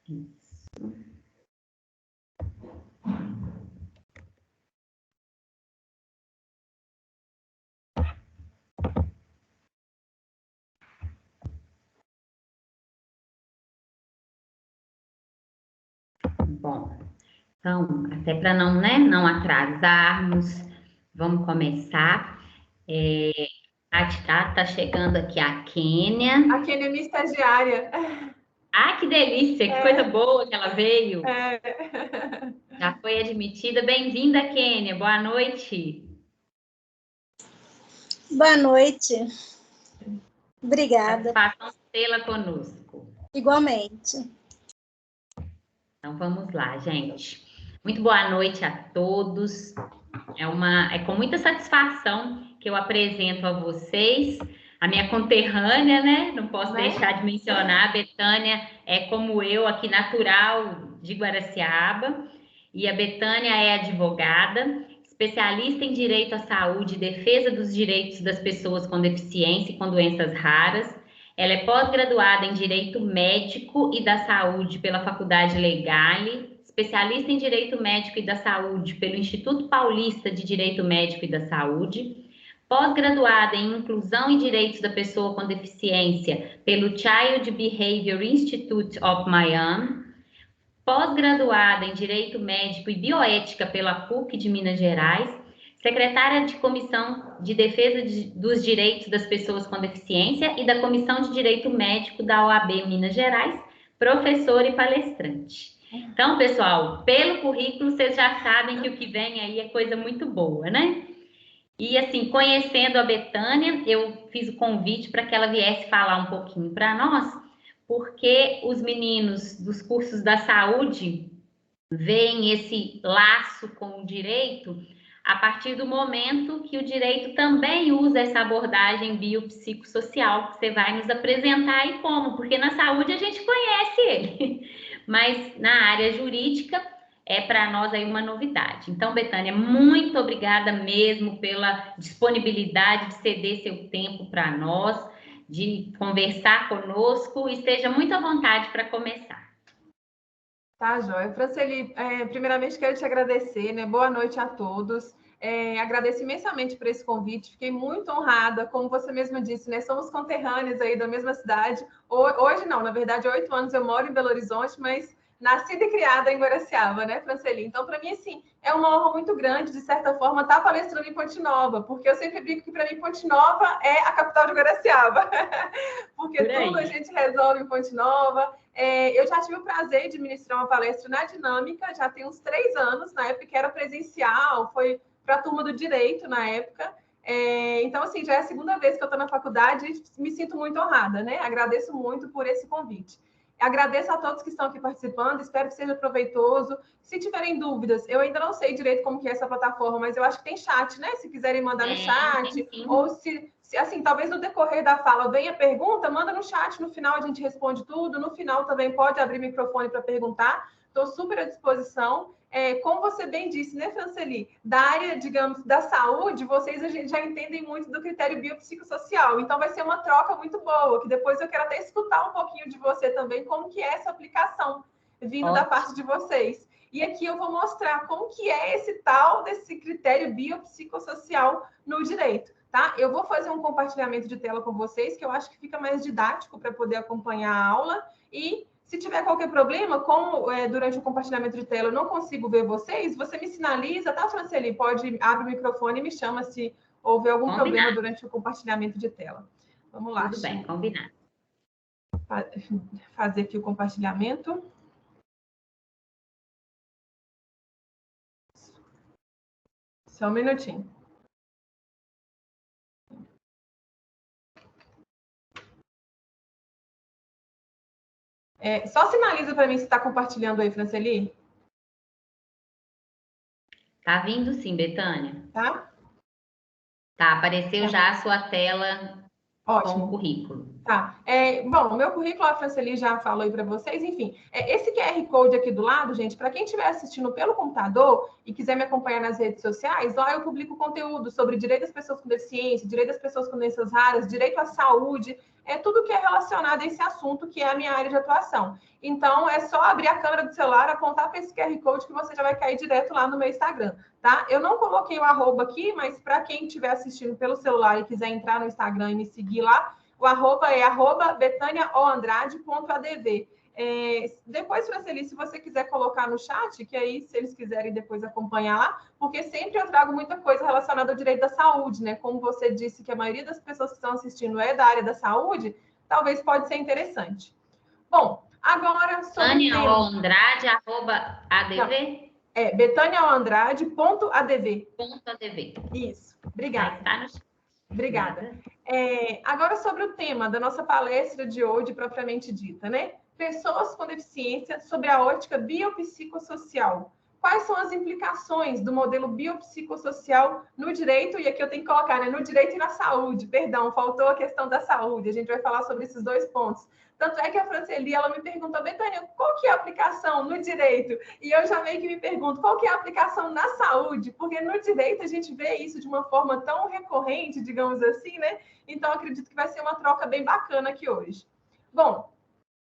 Isso. Bom, então, até para não, né, não atrasarmos, vamos começar. Tá chegando aqui a Kênia. A Kênia é minha estagiária. Ah, que delícia, que coisa boa que ela veio. É. Já foi admitida. Bem-vinda, Kênia. Boa noite. Boa noite. Obrigada. Satisfação tê-la conosco. Igualmente. Então, vamos lá, gente. Muito boa noite a todos. É com muita satisfação que eu apresento a vocês a minha conterrânea, né? Não posso deixar de mencionar. A Betânia é, como eu, aqui natural de Guaraciaba. E a Betânia é advogada, especialista em direito à saúde e defesa dos direitos das pessoas com deficiência e com doenças raras. Ela é pós-graduada em Direito Médico e da Saúde pela Faculdade Legale, especialista em Direito Médico e da Saúde pelo Instituto Paulista de Direito Médico e da Saúde, pós-graduada em Inclusão e Direitos da Pessoa com Deficiência pelo Child Behavior Institute of Miami, pós-graduada em Direito Médico e Bioética pela PUC de Minas Gerais, secretária de Comissão de Defesa dos Direitos das Pessoas com Deficiência e da Comissão de Direito Médico da OAB Minas Gerais, professora e palestrante. Então, pessoal, pelo currículo, vocês já sabem que o que vem aí é coisa muito boa, né? E, assim, conhecendo a Betânia, eu fiz o convite para que ela viesse falar um pouquinho para nós, porque os meninos dos cursos da saúde veem esse laço com o direito a partir do momento que o direito também usa essa abordagem biopsicossocial, que você vai nos apresentar aí como, porque na saúde a gente conhece ele, mas na área jurídica é para nós aí uma novidade. Então, Betânia, muito obrigada mesmo pela disponibilidade de ceder seu tempo para nós, de conversar conosco, e esteja muito à vontade para começar. Tá, joia. Franceli, primeiramente quero te agradecer, né? Boa noite a todos. Agradeço imensamente por esse convite, fiquei muito honrada, como você mesmo disse, né? Somos conterrâneos aí da mesma cidade. Hoje não, na verdade, há 8 anos eu moro em Belo Horizonte, mas nascida e criada em Guaraciaba, né, Franceli? Então, para mim, assim, é uma honra muito grande, de certa forma, estar palestrando em Ponte Nova, porque eu sempre digo que, para mim, Ponte Nova é a capital de Guaraciaba, porque tudo a gente resolve em Ponte Nova. Eu já tive o prazer de ministrar uma palestra na Dinâmica, já tem uns 3 anos, na época que era presencial, foi para a turma do Direito, na época. Então, assim, já é a segunda vez que eu estou na faculdade e me sinto muito honrada, né? Agradeço muito por esse convite. Agradeço a todos que estão aqui participando, espero que seja proveitoso. Se tiverem dúvidas, eu ainda não sei direito como que é essa plataforma, mas eu acho que tem chat, né? Se quiserem mandar no chat, ou se assim, talvez no decorrer da fala venha pergunta, manda no chat, no final a gente responde tudo, no final também pode abrir o microfone para perguntar, estou super à disposição. Como você bem disse, né, Franceli? Da área, digamos, da saúde, vocês já entendem muito do critério biopsicossocial, então vai ser uma troca muito boa, que depois eu quero até escutar um pouquinho de você também, como que é essa aplicação vindo da parte de vocês. E aqui eu vou mostrar como que é esse tal desse critério biopsicossocial no direito, tá? Eu vou fazer um compartilhamento de tela com vocês, que eu acho que fica mais didático para poder acompanhar a aula, e se tiver qualquer problema, como durante o compartilhamento de tela eu não consigo ver vocês, você me sinaliza, tá, Franceli? Pode abrir o microfone e me chama se houver algum problema durante o compartilhamento de tela. Vamos lá. Tudo bem, combinado. Fazer aqui o compartilhamento. Só um minutinho. Só sinaliza para mim se está compartilhando aí, Franceli. Tá vindo sim, Betânia. Tá? Tá, apareceu já a sua tela. Ótimo. Com o currículo. Tá. Bom, o meu currículo, a Franceli já falou aí para vocês, enfim. Esse QR Code aqui do lado, gente, para quem estiver assistindo pelo computador e quiser me acompanhar nas redes sociais, lá eu publico conteúdo sobre direito das pessoas com deficiência, direito das pessoas com doenças raras, direito à saúde. é tudo que é relacionado a esse assunto, que é a minha área de atuação. Então, é só abrir a câmera do celular, apontar para esse QR Code que você já vai cair direto lá no meu Instagram, tá? Eu não coloquei o arroba aqui, mas para quem estiver assistindo pelo celular e quiser entrar no Instagram e me seguir lá, o arroba é @betaniaoandrade.adv. Depois, Franceli, se você quiser colocar no chat, que aí, se eles quiserem depois acompanhar lá, porque sempre eu trago muita coisa relacionada ao direito da saúde, né? Como você disse que a maioria das pessoas que estão assistindo é da área da saúde, talvez pode ser interessante. Bom, agora sobre Betânia Andrade, @adv. betaniaoandrade.adv. .adv. Isso, obrigada. Tá no... Obrigada. Agora sobre o tema da nossa palestra de hoje, propriamente dita, né? Pessoas com deficiência sobre a ótica biopsicossocial. Quais são as implicações do modelo biopsicossocial no direito? E aqui eu tenho que colocar, né? No direito e na saúde. Perdão, faltou a questão da saúde. A gente vai falar sobre esses dois pontos. Tanto é que a Franceli, ela me perguntou, Betânia, qual que é a aplicação no direito? E eu já meio que me pergunto, qual que é a aplicação na saúde? Porque no direito a gente vê isso de uma forma tão recorrente, digamos assim, né? Então, acredito que vai ser uma troca bem bacana aqui hoje. Bom,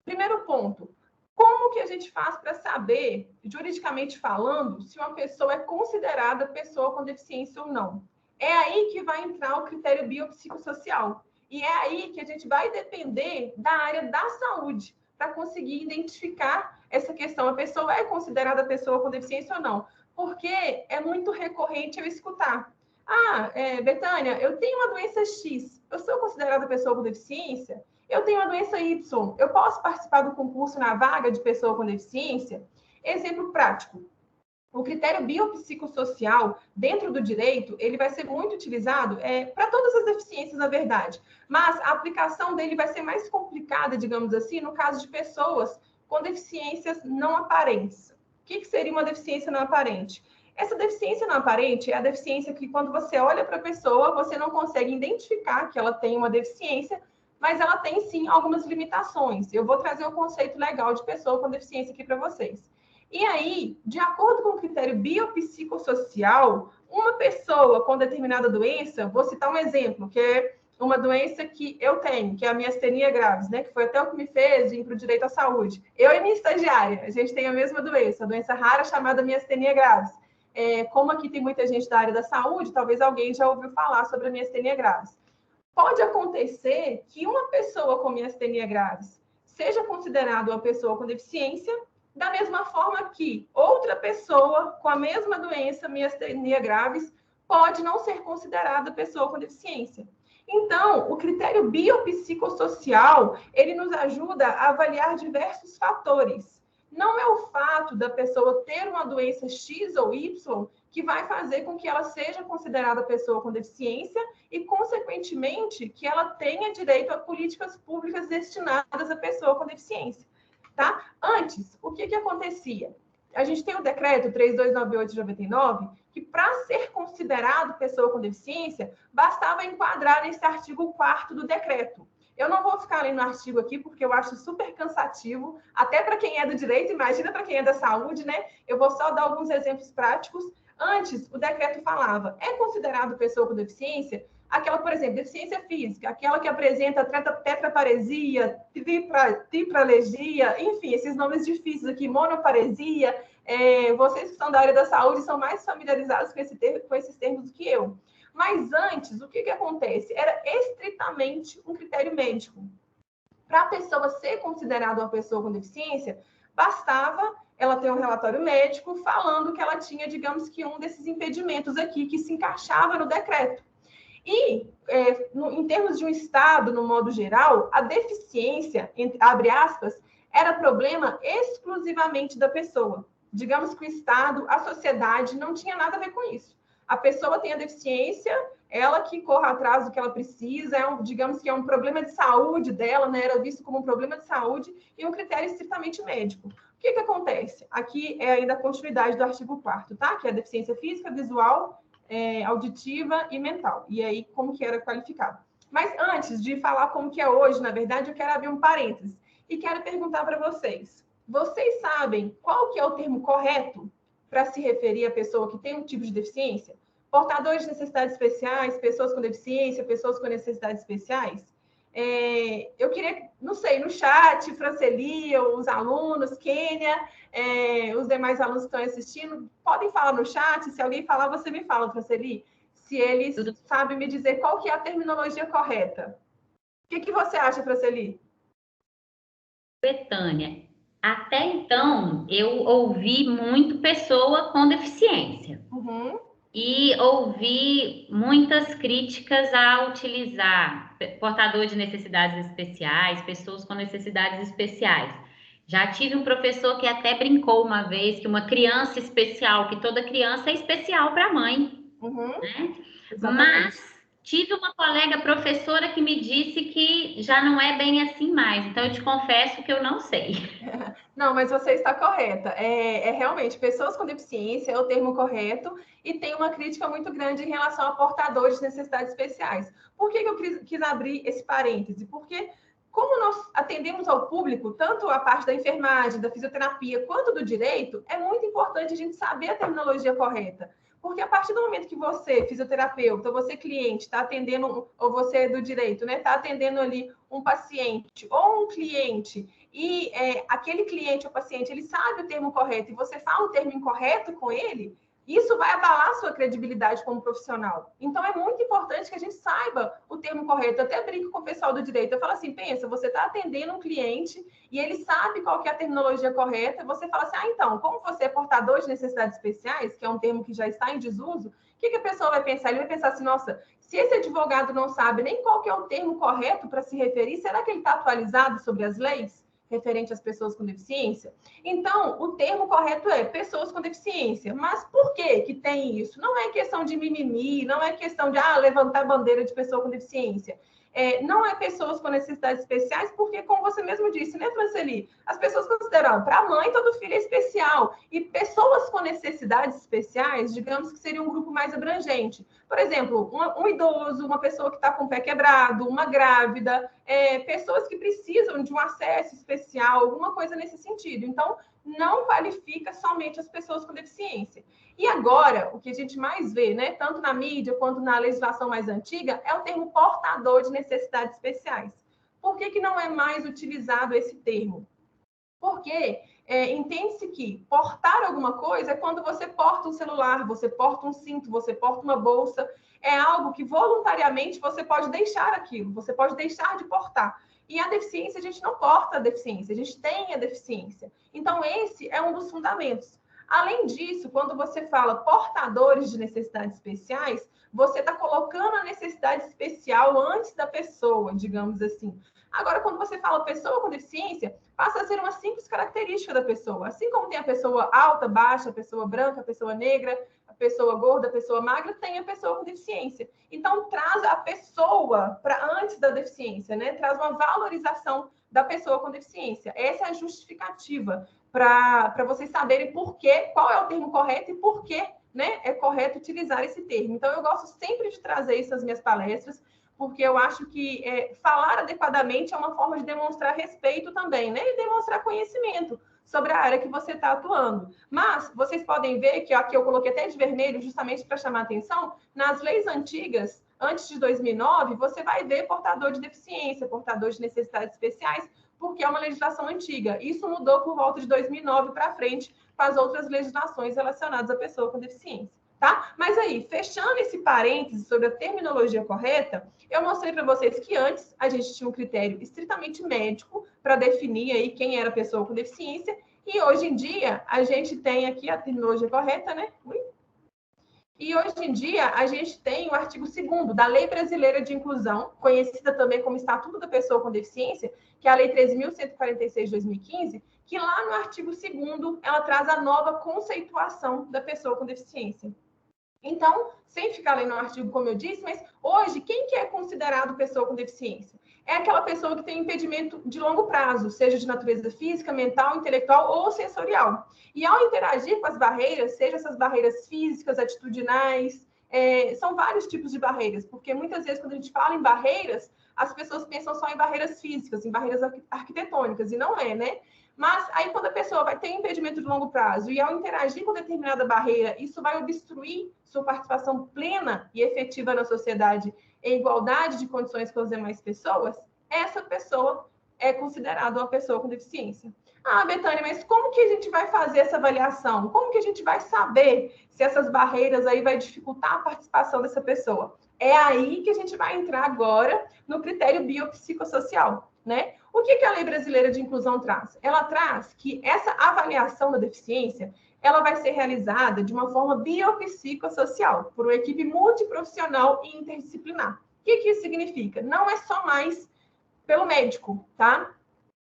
primeiro ponto, como que a gente faz para saber, juridicamente falando, se uma pessoa é considerada pessoa com deficiência ou não? É aí que vai entrar o critério biopsicossocial. E é aí que a gente vai depender da área da saúde para conseguir identificar essa questão. A pessoa é considerada pessoa com deficiência ou não? Porque é muito recorrente eu escutar. Betânia, eu tenho uma doença X, eu sou considerada pessoa com deficiência? Eu tenho uma doença Y, eu posso participar do concurso na vaga de pessoa com deficiência? Exemplo prático. O critério biopsicossocial dentro do direito, ele vai ser muito utilizado para todas as deficiências, na verdade. Mas a aplicação dele vai ser mais complicada, digamos assim, no caso de pessoas com deficiências não aparentes. O que seria uma deficiência não aparente? Essa deficiência não aparente é a deficiência que, quando você olha para a pessoa, você não consegue identificar que ela tem uma deficiência, mas ela tem, sim, algumas limitações. Eu vou trazer o conceito legal de pessoa com deficiência aqui para vocês. E aí, de acordo com o critério biopsicossocial, uma pessoa com determinada doença, vou citar um exemplo, que é uma doença que eu tenho, que é a miastenia gravis, né? Que foi até o que me fez vir para o direito à saúde. Eu e minha estagiária, a gente tem a mesma doença, a doença rara chamada miastenia gravis. Como aqui tem muita gente da área da saúde, talvez alguém já ouviu falar sobre a miastenia gravis. Pode acontecer que uma pessoa com miastenia gravis seja considerada uma pessoa com deficiência, da mesma forma que outra pessoa com a mesma doença, miastenia gravis, pode não ser considerada pessoa com deficiência. Então, o critério biopsicossocial, ele nos ajuda a avaliar diversos fatores. Não é o fato da pessoa ter uma doença X ou Y que vai fazer com que ela seja considerada pessoa com deficiência e, consequentemente, que ela tenha direito a políticas públicas destinadas à pessoa com deficiência. Tá? Antes, o que acontecia? A gente tem o decreto 3298 de 99, que para ser considerado pessoa com deficiência, bastava enquadrar nesse artigo 4º do decreto. Eu não vou ficar lendo o artigo aqui, porque eu acho super cansativo, até para quem é do direito, imagina para quem é da saúde, né? Eu vou só dar alguns exemplos práticos. Antes, o decreto falava, é considerado pessoa com deficiência aquela, por exemplo, deficiência física, aquela que apresenta tetraparesia, tripralegia, enfim, esses nomes difíceis aqui, monoparesia. Vocês que são da área da saúde são mais familiarizados com esses termos do que eu. Mas antes, o que acontece? Era estritamente um critério médico. Para a pessoa ser considerada uma pessoa com deficiência, bastava ela ter um relatório médico falando que ela tinha, digamos que, um desses impedimentos aqui que se encaixava no decreto. E, em termos de um Estado, no modo geral, a deficiência, abre aspas, era problema exclusivamente da pessoa. Digamos que o Estado, a sociedade, não tinha nada a ver com isso. A pessoa tem a deficiência, ela que corre atrás do que ela precisa, digamos que é um problema de saúde dela, né? Era visto como um problema de saúde e um critério estritamente médico. O que acontece? Aqui é ainda a continuidade do artigo 4º, tá? Que é a deficiência física, visual, auditiva e mental. E aí, como que era qualificado. Mas antes de falar como que é hoje, na verdade, eu quero abrir um parênteses e quero perguntar para vocês. Vocês sabem qual que é o termo correto para se referir à pessoa que tem um tipo de deficiência? Portadores de necessidades especiais, pessoas com deficiência, pessoas com necessidades especiais? Eu Eu queria, não sei, no chat, Franceli, os alunos, Kênia, os demais alunos que estão assistindo, podem falar no chat. Se alguém falar, você me fala, Franceli, se eles sabem me dizer qual que é a terminologia correta. O que você acha, Franceli? Betânia, até então eu ouvi muito pessoa com deficiência. Uhum. E ouvi muitas críticas a utilizar portador de necessidades especiais, pessoas com necessidades especiais. Já tive um professor que até brincou uma vez que uma criança especial, que toda criança é especial para a mãe, né? Mas tive uma colega professora que me disse que já não é bem assim mais. Então, eu te confesso que eu não sei. Não, mas você está correta. Realmente, pessoas com deficiência é o termo correto e tem uma crítica muito grande em relação a portadores de necessidades especiais. Por que eu quis abrir esse parêntese? Porque como nós atendemos ao público, tanto a parte da enfermagem, da fisioterapia, quanto do direito, é muito importante a gente saber a terminologia correta. Porque a partir do momento que você, fisioterapeuta, ou você cliente, está atendendo, ou você do direito, né, está atendendo ali um paciente ou um cliente, e aquele cliente ou paciente, ele sabe o termo correto, e você fala o termo incorreto com ele, isso vai abalar a sua credibilidade como profissional. Então, é muito importante que a gente saiba o termo correto. Eu até brinco com o pessoal do direito. Eu falo assim, pensa, você está atendendo um cliente e ele sabe qual que é a terminologia correta. Você fala assim, então, como você é portador de necessidades especiais, que é um termo que já está em desuso, o que a pessoa vai pensar? Ele vai pensar assim, nossa, se esse advogado não sabe nem qual que é o termo correto para se referir, será que ele está atualizado sobre as leis referente às pessoas com deficiência? Então, o termo correto é pessoas com deficiência. Mas por que tem isso? Não é questão de mimimi, não é questão de levantar bandeira de pessoa com deficiência. Não é pessoas com necessidades especiais, porque, como você mesmo disse, né, Franceli? As pessoas consideram, para a mãe, todo filho é especial. E pessoas com necessidades especiais, digamos que seria um grupo mais abrangente. Por exemplo, um idoso, uma pessoa que está com o pé quebrado, uma grávida, pessoas que precisam de um acesso especial, alguma coisa nesse sentido. Então, não qualifica somente as pessoas com deficiência. E agora, o que a gente mais vê, né, tanto na mídia quanto na legislação mais antiga, é o termo portador de necessidades especiais. Por que não é mais utilizado esse termo? Porque entende-se que portar alguma coisa é quando você porta um celular, você porta um cinto, você porta uma bolsa, é algo que voluntariamente você pode deixar aquilo, você pode deixar de portar. E a deficiência, a gente não porta a deficiência, a gente tem a deficiência. Então, esse é um dos fundamentos. Além disso, quando você fala portadores de necessidades especiais, você está colocando a necessidade especial antes da pessoa, digamos assim. Agora, quando você fala pessoa com deficiência, passa a ser uma simples característica da pessoa. Assim como tem a pessoa alta, baixa, a pessoa branca, a pessoa negra, a pessoa gorda, a pessoa magra, tem a pessoa com deficiência. Então, traz a pessoa para antes da deficiência, né? Traz uma valorização da pessoa com deficiência. Essa é a justificativa para vocês saberem por quê, qual é o termo correto e por que, né, é correto utilizar esse termo. Então, eu gosto sempre de trazer isso nas minhas palestras, porque eu acho que falar adequadamente é uma forma de demonstrar respeito também, né? E demonstrar conhecimento sobre a área que você está atuando. Mas vocês podem ver que aqui eu coloquei até de vermelho justamente para chamar a atenção, nas leis antigas, antes de 2009, você vai ver portador de deficiência, portador de necessidades especiais, porque é uma legislação antiga. Isso mudou por volta de 2009 para frente com as outras legislações relacionadas à pessoa com deficiência. Tá? Mas aí, fechando esse parêntese sobre a terminologia correta, eu mostrei para vocês que antes a gente tinha um critério estritamente médico para definir aí quem era a pessoa com deficiência, e hoje em dia a gente tem aqui a terminologia correta, né? E hoje em dia a gente tem o artigo 2º da Lei Brasileira de Inclusão, conhecida também como Estatuto da Pessoa com Deficiência, que é a Lei 13.146 de 2015, que lá no artigo 2º ela traz a nova conceituação da pessoa com deficiência. Então, sem ficar lendo o artigo, como eu disse, mas hoje, quem que é considerado pessoa com deficiência? É aquela pessoa que tem impedimento de longo prazo, seja de natureza física, mental, intelectual ou sensorial. E ao interagir com as barreiras, seja essas barreiras físicas, atitudinais, são vários tipos de barreiras, porque muitas vezes quando a gente fala em barreiras, as pessoas pensam só em barreiras físicas, em barreiras arquitetônicas, e não é, né? Mas aí quando a pessoa vai ter impedimento de longo prazo e ao interagir com determinada barreira, isso vai obstruir sua participação plena e efetiva na sociedade em igualdade de condições com as demais pessoas, essa pessoa é considerada uma pessoa com deficiência. Ah, Bethânia, mas como que a gente vai fazer essa avaliação? Como que a gente vai saber se essas barreiras aí vai dificultar a participação dessa pessoa? É aí que a gente vai entrar agora no critério biopsicossocial, né? O que a Lei Brasileira de Inclusão traz? Ela traz que essa avaliação da deficiência, ela vai ser realizada de uma forma biopsicossocial, por uma equipe multiprofissional e interdisciplinar. O que isso significa? Não é só mais pelo médico, tá?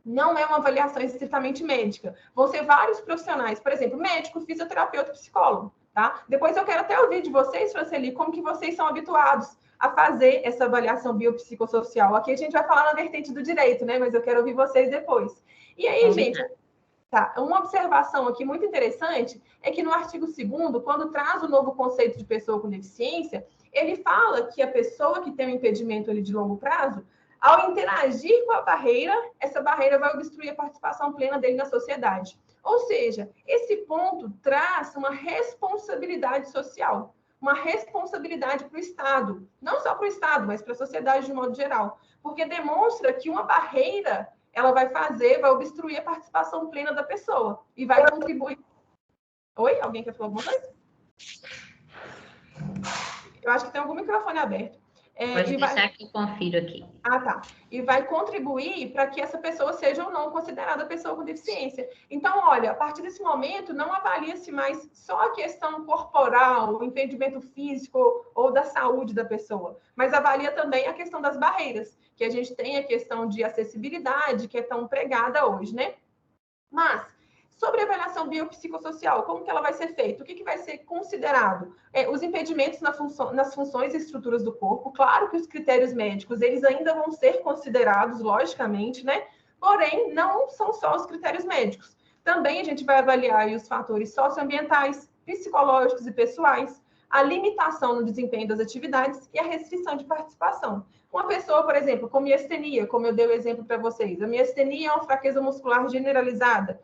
Não é uma avaliação estritamente médica. Vão ser vários profissionais, por exemplo, médico, fisioterapeuta, psicólogo, tá? Depois eu quero até ouvir de vocês, Franceli, como que vocês são habituados a fazer essa avaliação biopsicossocial. Aqui a gente vai falar na vertente do direito, né? Mas eu quero ouvir vocês depois. E aí, gente, tá, uma observação aqui muito interessante é que no artigo 2º, quando traz o novo conceito de pessoa com deficiência, ele fala que a pessoa que tem um impedimento ali de longo prazo, ao interagir com a barreira, essa barreira vai obstruir a participação plena dele na sociedade. Ou seja, esse ponto traz uma responsabilidade social, uma responsabilidade para o Estado, não só para o Estado, mas para a sociedade de modo geral, porque demonstra que uma barreira ela vai obstruir a participação plena da pessoa e vai contribuir. Oi? Alguém quer falar alguma coisa? Eu acho que tem algum microfone aberto. Pode deixar que eu confiro aqui. Ah, tá. E vai contribuir para que essa pessoa seja ou não considerada pessoa com deficiência. Então, olha, a partir desse momento, não avalia-se mais só a questão corporal, o impedimento físico ou da saúde da pessoa, mas avalia também a questão das barreiras, que a gente tem a questão de acessibilidade, que é tão pregada hoje, né? Mas, sobre a avaliação biopsicossocial, como que ela vai ser feita? O que vai ser considerado? Os impedimentos nas funções e estruturas do corpo. Claro que os critérios médicos, eles ainda vão ser considerados, logicamente, né? Porém, não são só os critérios médicos. Também a gente vai avaliar aí os fatores socioambientais, psicológicos e pessoais, a limitação no desempenho das atividades e a restrição de participação. Uma pessoa, por exemplo, com miastenia, como eu dei o exemplo para vocês, a miastenia é uma fraqueza muscular generalizada.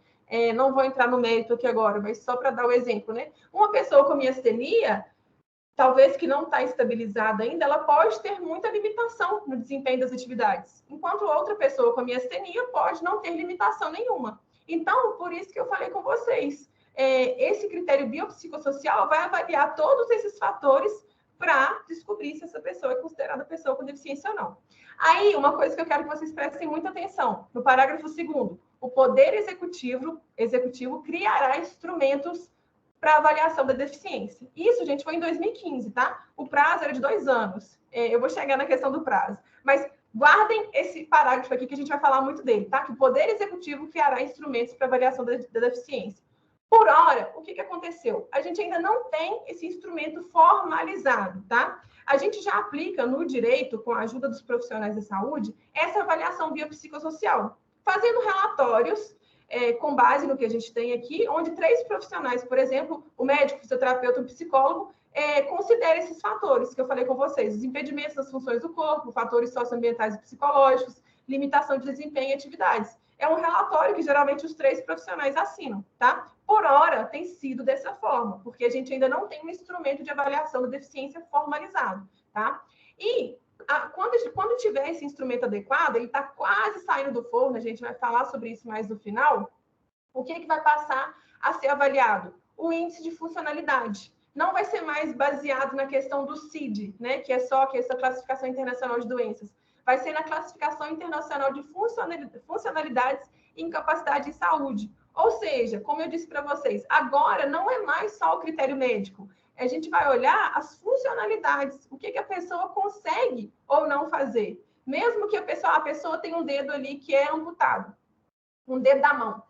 Não vou entrar no mérito aqui agora, mas só para dar o exemplo, né? Uma pessoa com miastenia, talvez que não está estabilizada ainda, ela pode ter muita limitação no desempenho das atividades, enquanto outra pessoa com miastenia pode não ter limitação nenhuma. Então, por isso que eu falei com vocês, esse critério biopsicossocial vai avaliar todos esses fatores para descobrir se essa pessoa é considerada pessoa com deficiência ou não. Aí, uma coisa que eu quero que vocês prestem muita atenção, no parágrafo 2º, o Poder Executivo criará instrumentos para avaliação da deficiência. Isso, gente, foi em 2015, tá? O prazo era de 2 anos. Eu vou chegar na questão do prazo. Mas guardem esse parágrafo aqui, que a gente vai falar muito dele, tá? Que o Poder Executivo criará instrumentos para avaliação da deficiência. Por hora, o que aconteceu? A gente ainda não tem esse instrumento formalizado, tá? A gente já aplica no direito, com a ajuda dos profissionais de saúde, essa avaliação biopsicossocial, fazendo relatórios com base no que a gente tem aqui, onde 3 profissionais, por exemplo, o médico, o fisioterapeuta, o psicólogo, considera esses fatores que eu falei com vocês, os impedimentos das funções do corpo, fatores socioambientais e psicológicos, limitação de desempenho e atividades. É um relatório que geralmente os 3 profissionais assinam, tá? Por hora, tem sido dessa forma, porque a gente ainda não tem um instrumento de avaliação da deficiência formalizado, tá? E quando tiver esse instrumento adequado, ele está quase saindo do forno, a gente vai falar sobre isso mais no final, o que vai passar a ser avaliado? O índice de funcionalidade. Não vai ser mais baseado na questão do CID, né? Que é essa classificação internacional de doenças. Vai ser na classificação internacional de funcionalidades e incapacidade em saúde. Ou seja, como eu disse para vocês, agora não é mais só o critério médico. A gente vai olhar as funcionalidades, o que a pessoa consegue ou não fazer. Mesmo que a pessoa tenha um dedo ali que é amputado, um dedo da mão.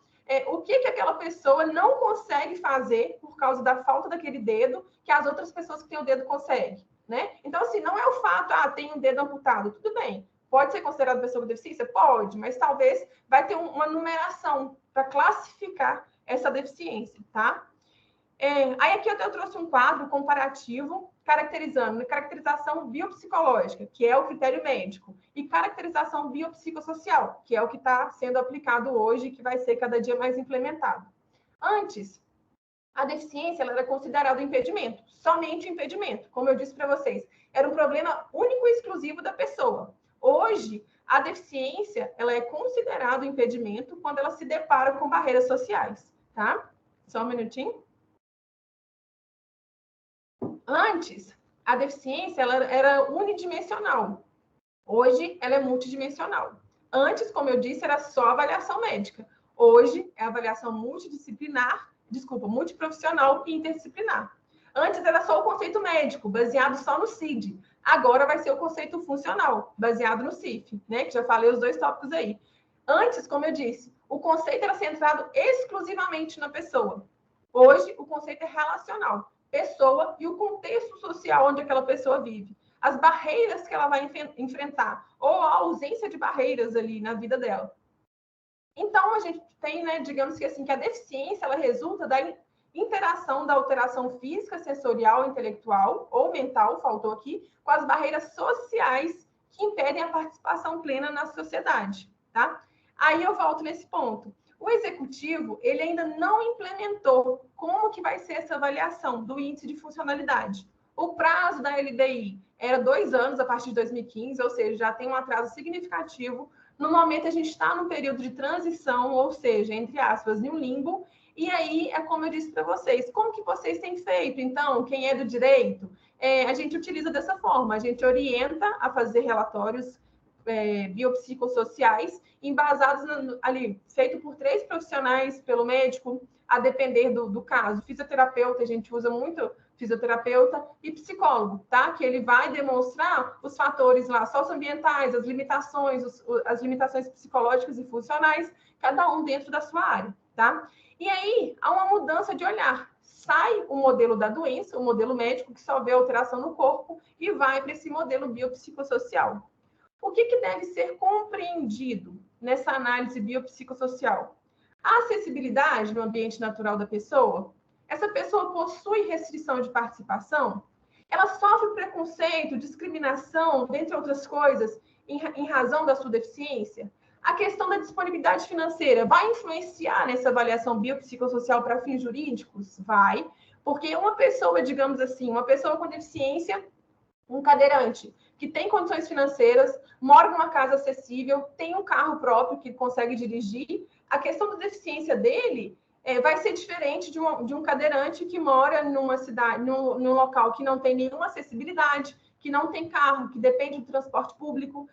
O que aquela pessoa não consegue fazer por causa da falta daquele dedo que as outras pessoas que têm o dedo conseguem, né? Então, assim, não é o fato, tem um dedo amputado, tudo bem. Pode ser considerado pessoa com deficiência? Pode, mas talvez vai ter uma numeração para classificar essa deficiência, tá? Aí aqui eu trouxe um quadro comparativo caracterizando caracterização biopsicológica, que é o critério médico, e caracterização biopsicossocial, que é o que está sendo aplicado hoje e que vai ser cada dia mais implementado. Antes, a deficiência ela era considerada um impedimento, somente um impedimento. Como eu disse para vocês, era um problema único e exclusivo da pessoa. Hoje, A deficiência, ela é considerada um impedimento quando ela se depara com barreiras sociais, tá? Só um minutinho. Antes, a deficiência ela era unidimensional. Hoje, ela é multidimensional. Antes, como eu disse, era só avaliação médica. Hoje, é avaliação multiprofissional e interdisciplinar. Antes era só o conceito médico, baseado só no CID. Agora vai ser o conceito funcional, baseado no CIF, né? Que já falei os dois tópicos aí. Antes, como eu disse, o conceito era centrado exclusivamente na pessoa. Hoje, o conceito é relacional. Pessoa e o contexto social onde aquela pessoa vive. As barreiras que ela vai enfrentar, ou a ausência de barreiras ali na vida dela. Então, a gente tem, né, digamos que assim, que a deficiência, ela resulta da interação da alteração física, sensorial, intelectual ou mental, faltou aqui, com as barreiras sociais que impedem a participação plena na sociedade, tá? Aí eu volto nesse ponto. O executivo, ele ainda não implementou como que vai ser essa avaliação do índice de funcionalidade. O prazo da LDI era 2 anos a partir de 2015, ou seja, já tem um atraso significativo. No momento, a gente está num período de transição, ou seja, entre aspas, em um limbo. E aí, é como eu disse para vocês, como que vocês têm feito? Então, quem é do direito, a gente utiliza dessa forma, a gente orienta a fazer relatórios biopsicossociais, embasados ali, feito por 3 profissionais, pelo médico, a depender do caso. Fisioterapeuta, a gente usa muito fisioterapeuta e psicólogo, tá? Que ele vai demonstrar os fatores lá socioambientais, as limitações psicológicas e funcionais, cada um dentro da sua área, tá? E aí, há uma mudança de olhar. Sai o modelo da doença, o modelo médico, que só vê alteração no corpo, e vai para esse modelo biopsicossocial. O que deve ser compreendido nessa análise biopsicossocial? A acessibilidade no ambiente natural da pessoa? Essa pessoa possui restrição de participação? Ela sofre preconceito, discriminação, dentre outras coisas, em razão da sua deficiência? A questão da disponibilidade financeira vai influenciar nessa avaliação biopsicossocial para fins jurídicos? Vai, porque uma pessoa, digamos assim, uma pessoa com deficiência, um cadeirante, que tem condições financeiras, mora numa casa acessível, tem um carro próprio que consegue dirigir, a questão da deficiência dele vai ser diferente de um cadeirante que mora numa cidade, num local que não tem nenhuma acessibilidade, que não tem carro, que depende do transporte público.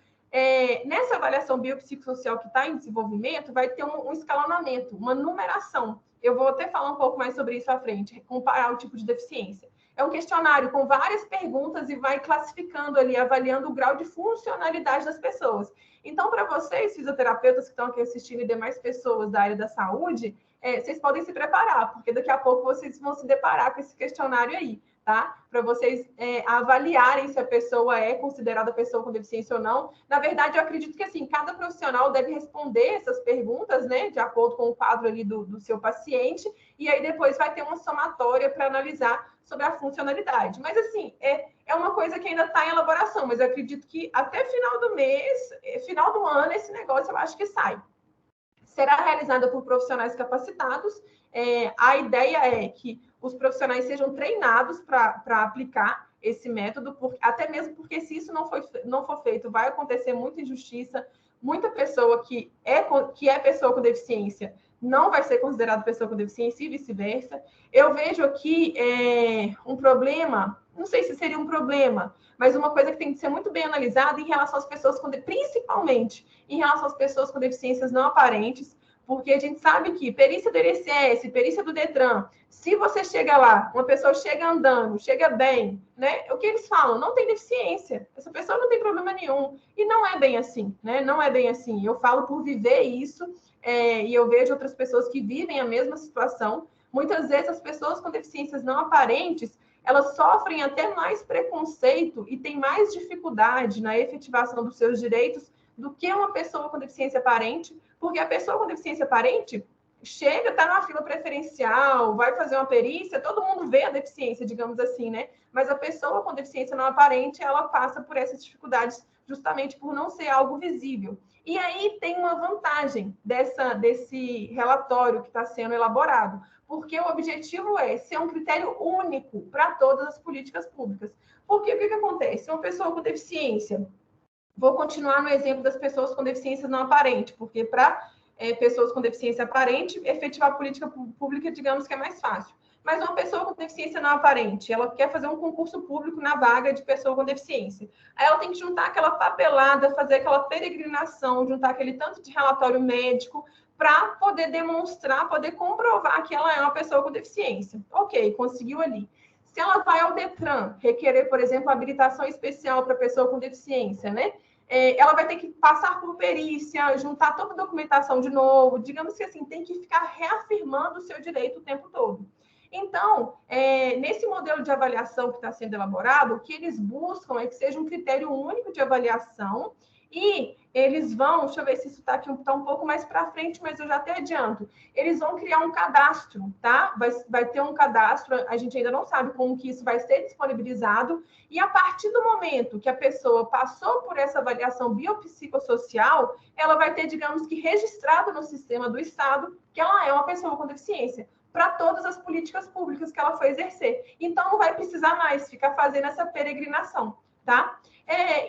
Nessa avaliação biopsicossocial que está em desenvolvimento, vai ter um escalonamento, uma numeração. Eu vou até falar um pouco mais sobre isso à frente, comparar o tipo de deficiência. É um questionário com várias perguntas e vai classificando ali, avaliando o grau de funcionalidade das pessoas. Então, para vocês, fisioterapeutas que estão aqui assistindo e demais pessoas da área da saúde, vocês podem se preparar, porque daqui a pouco vocês vão se deparar com esse questionário aí, tá? Para vocês avaliarem se a pessoa é considerada pessoa com deficiência ou não. Na verdade, eu acredito que, assim, cada profissional deve responder essas perguntas, né, de acordo com o quadro ali do seu paciente, e aí depois vai ter uma somatória para analisar sobre a funcionalidade. Mas, assim, é uma coisa que ainda está em elaboração, mas eu acredito que até final do mês, final do ano, esse negócio eu acho que sai. Será realizada por profissionais capacitados. A ideia é que os profissionais sejam treinados para aplicar esse método, até mesmo porque se isso não for feito, vai acontecer muita injustiça, muita pessoa que é pessoa com deficiência não vai ser considerada pessoa com deficiência e vice-versa. Eu vejo aqui um problema, não sei se seria um problema, mas uma coisa que tem que ser muito bem analisada em relação às pessoas principalmente em relação às pessoas com deficiências não aparentes, porque a gente sabe que perícia do INSS, perícia do Detran, se você chega lá, uma pessoa chega andando, chega bem, né? O que eles falam? Não tem deficiência, essa pessoa não tem problema nenhum. E não é bem assim, né? Não é bem assim. Eu falo por viver isso, e eu vejo outras pessoas que vivem a mesma situação. Muitas vezes as pessoas com deficiências não aparentes, elas sofrem até mais preconceito e têm mais dificuldade na efetivação dos seus direitos do que uma pessoa com deficiência aparente, porque a pessoa com deficiência aparente chega, está numa fila preferencial, vai fazer uma perícia, todo mundo vê a deficiência, digamos assim, né? Mas a pessoa com deficiência não aparente, ela passa por essas dificuldades justamente por não ser algo visível. E aí tem uma vantagem desse relatório que está sendo elaborado, porque o objetivo é ser um critério único para todas as políticas públicas. Porque o que acontece? Uma pessoa com deficiência, Vou continuar no exemplo das pessoas com deficiência não aparente, porque para pessoas com deficiência aparente, efetivar a política pública, digamos que é mais fácil. Mas uma pessoa com deficiência não aparente, ela quer fazer um concurso público na vaga de pessoa com deficiência. Aí ela tem que juntar aquela papelada, fazer aquela peregrinação, juntar aquele tanto de relatório médico para poder demonstrar, poder comprovar que ela é uma pessoa com deficiência. Ok, conseguiu ali. Se ela vai ao Detran requerer, por exemplo, habilitação especial para pessoa com deficiência, né? Ela vai ter que passar por perícia, juntar toda a documentação de novo, digamos que assim, tem que ficar reafirmando o seu direito o tempo todo. Então, nesse modelo de avaliação que está sendo elaborado, o que eles buscam é que seja um critério único de avaliação e eles vão, deixa eu ver se isso está aqui um pouco mais para frente, mas eu já até adianto, eles vão criar um cadastro, tá? Vai ter um cadastro, a gente ainda não sabe como que isso vai ser disponibilizado, e a partir do momento que a pessoa passou por essa avaliação biopsicossocial, ela vai ter, digamos que, registrado no sistema do Estado que ela é uma pessoa com deficiência, para todas as políticas públicas que ela foi exercer. Então, não vai precisar mais ficar fazendo essa peregrinação, tá?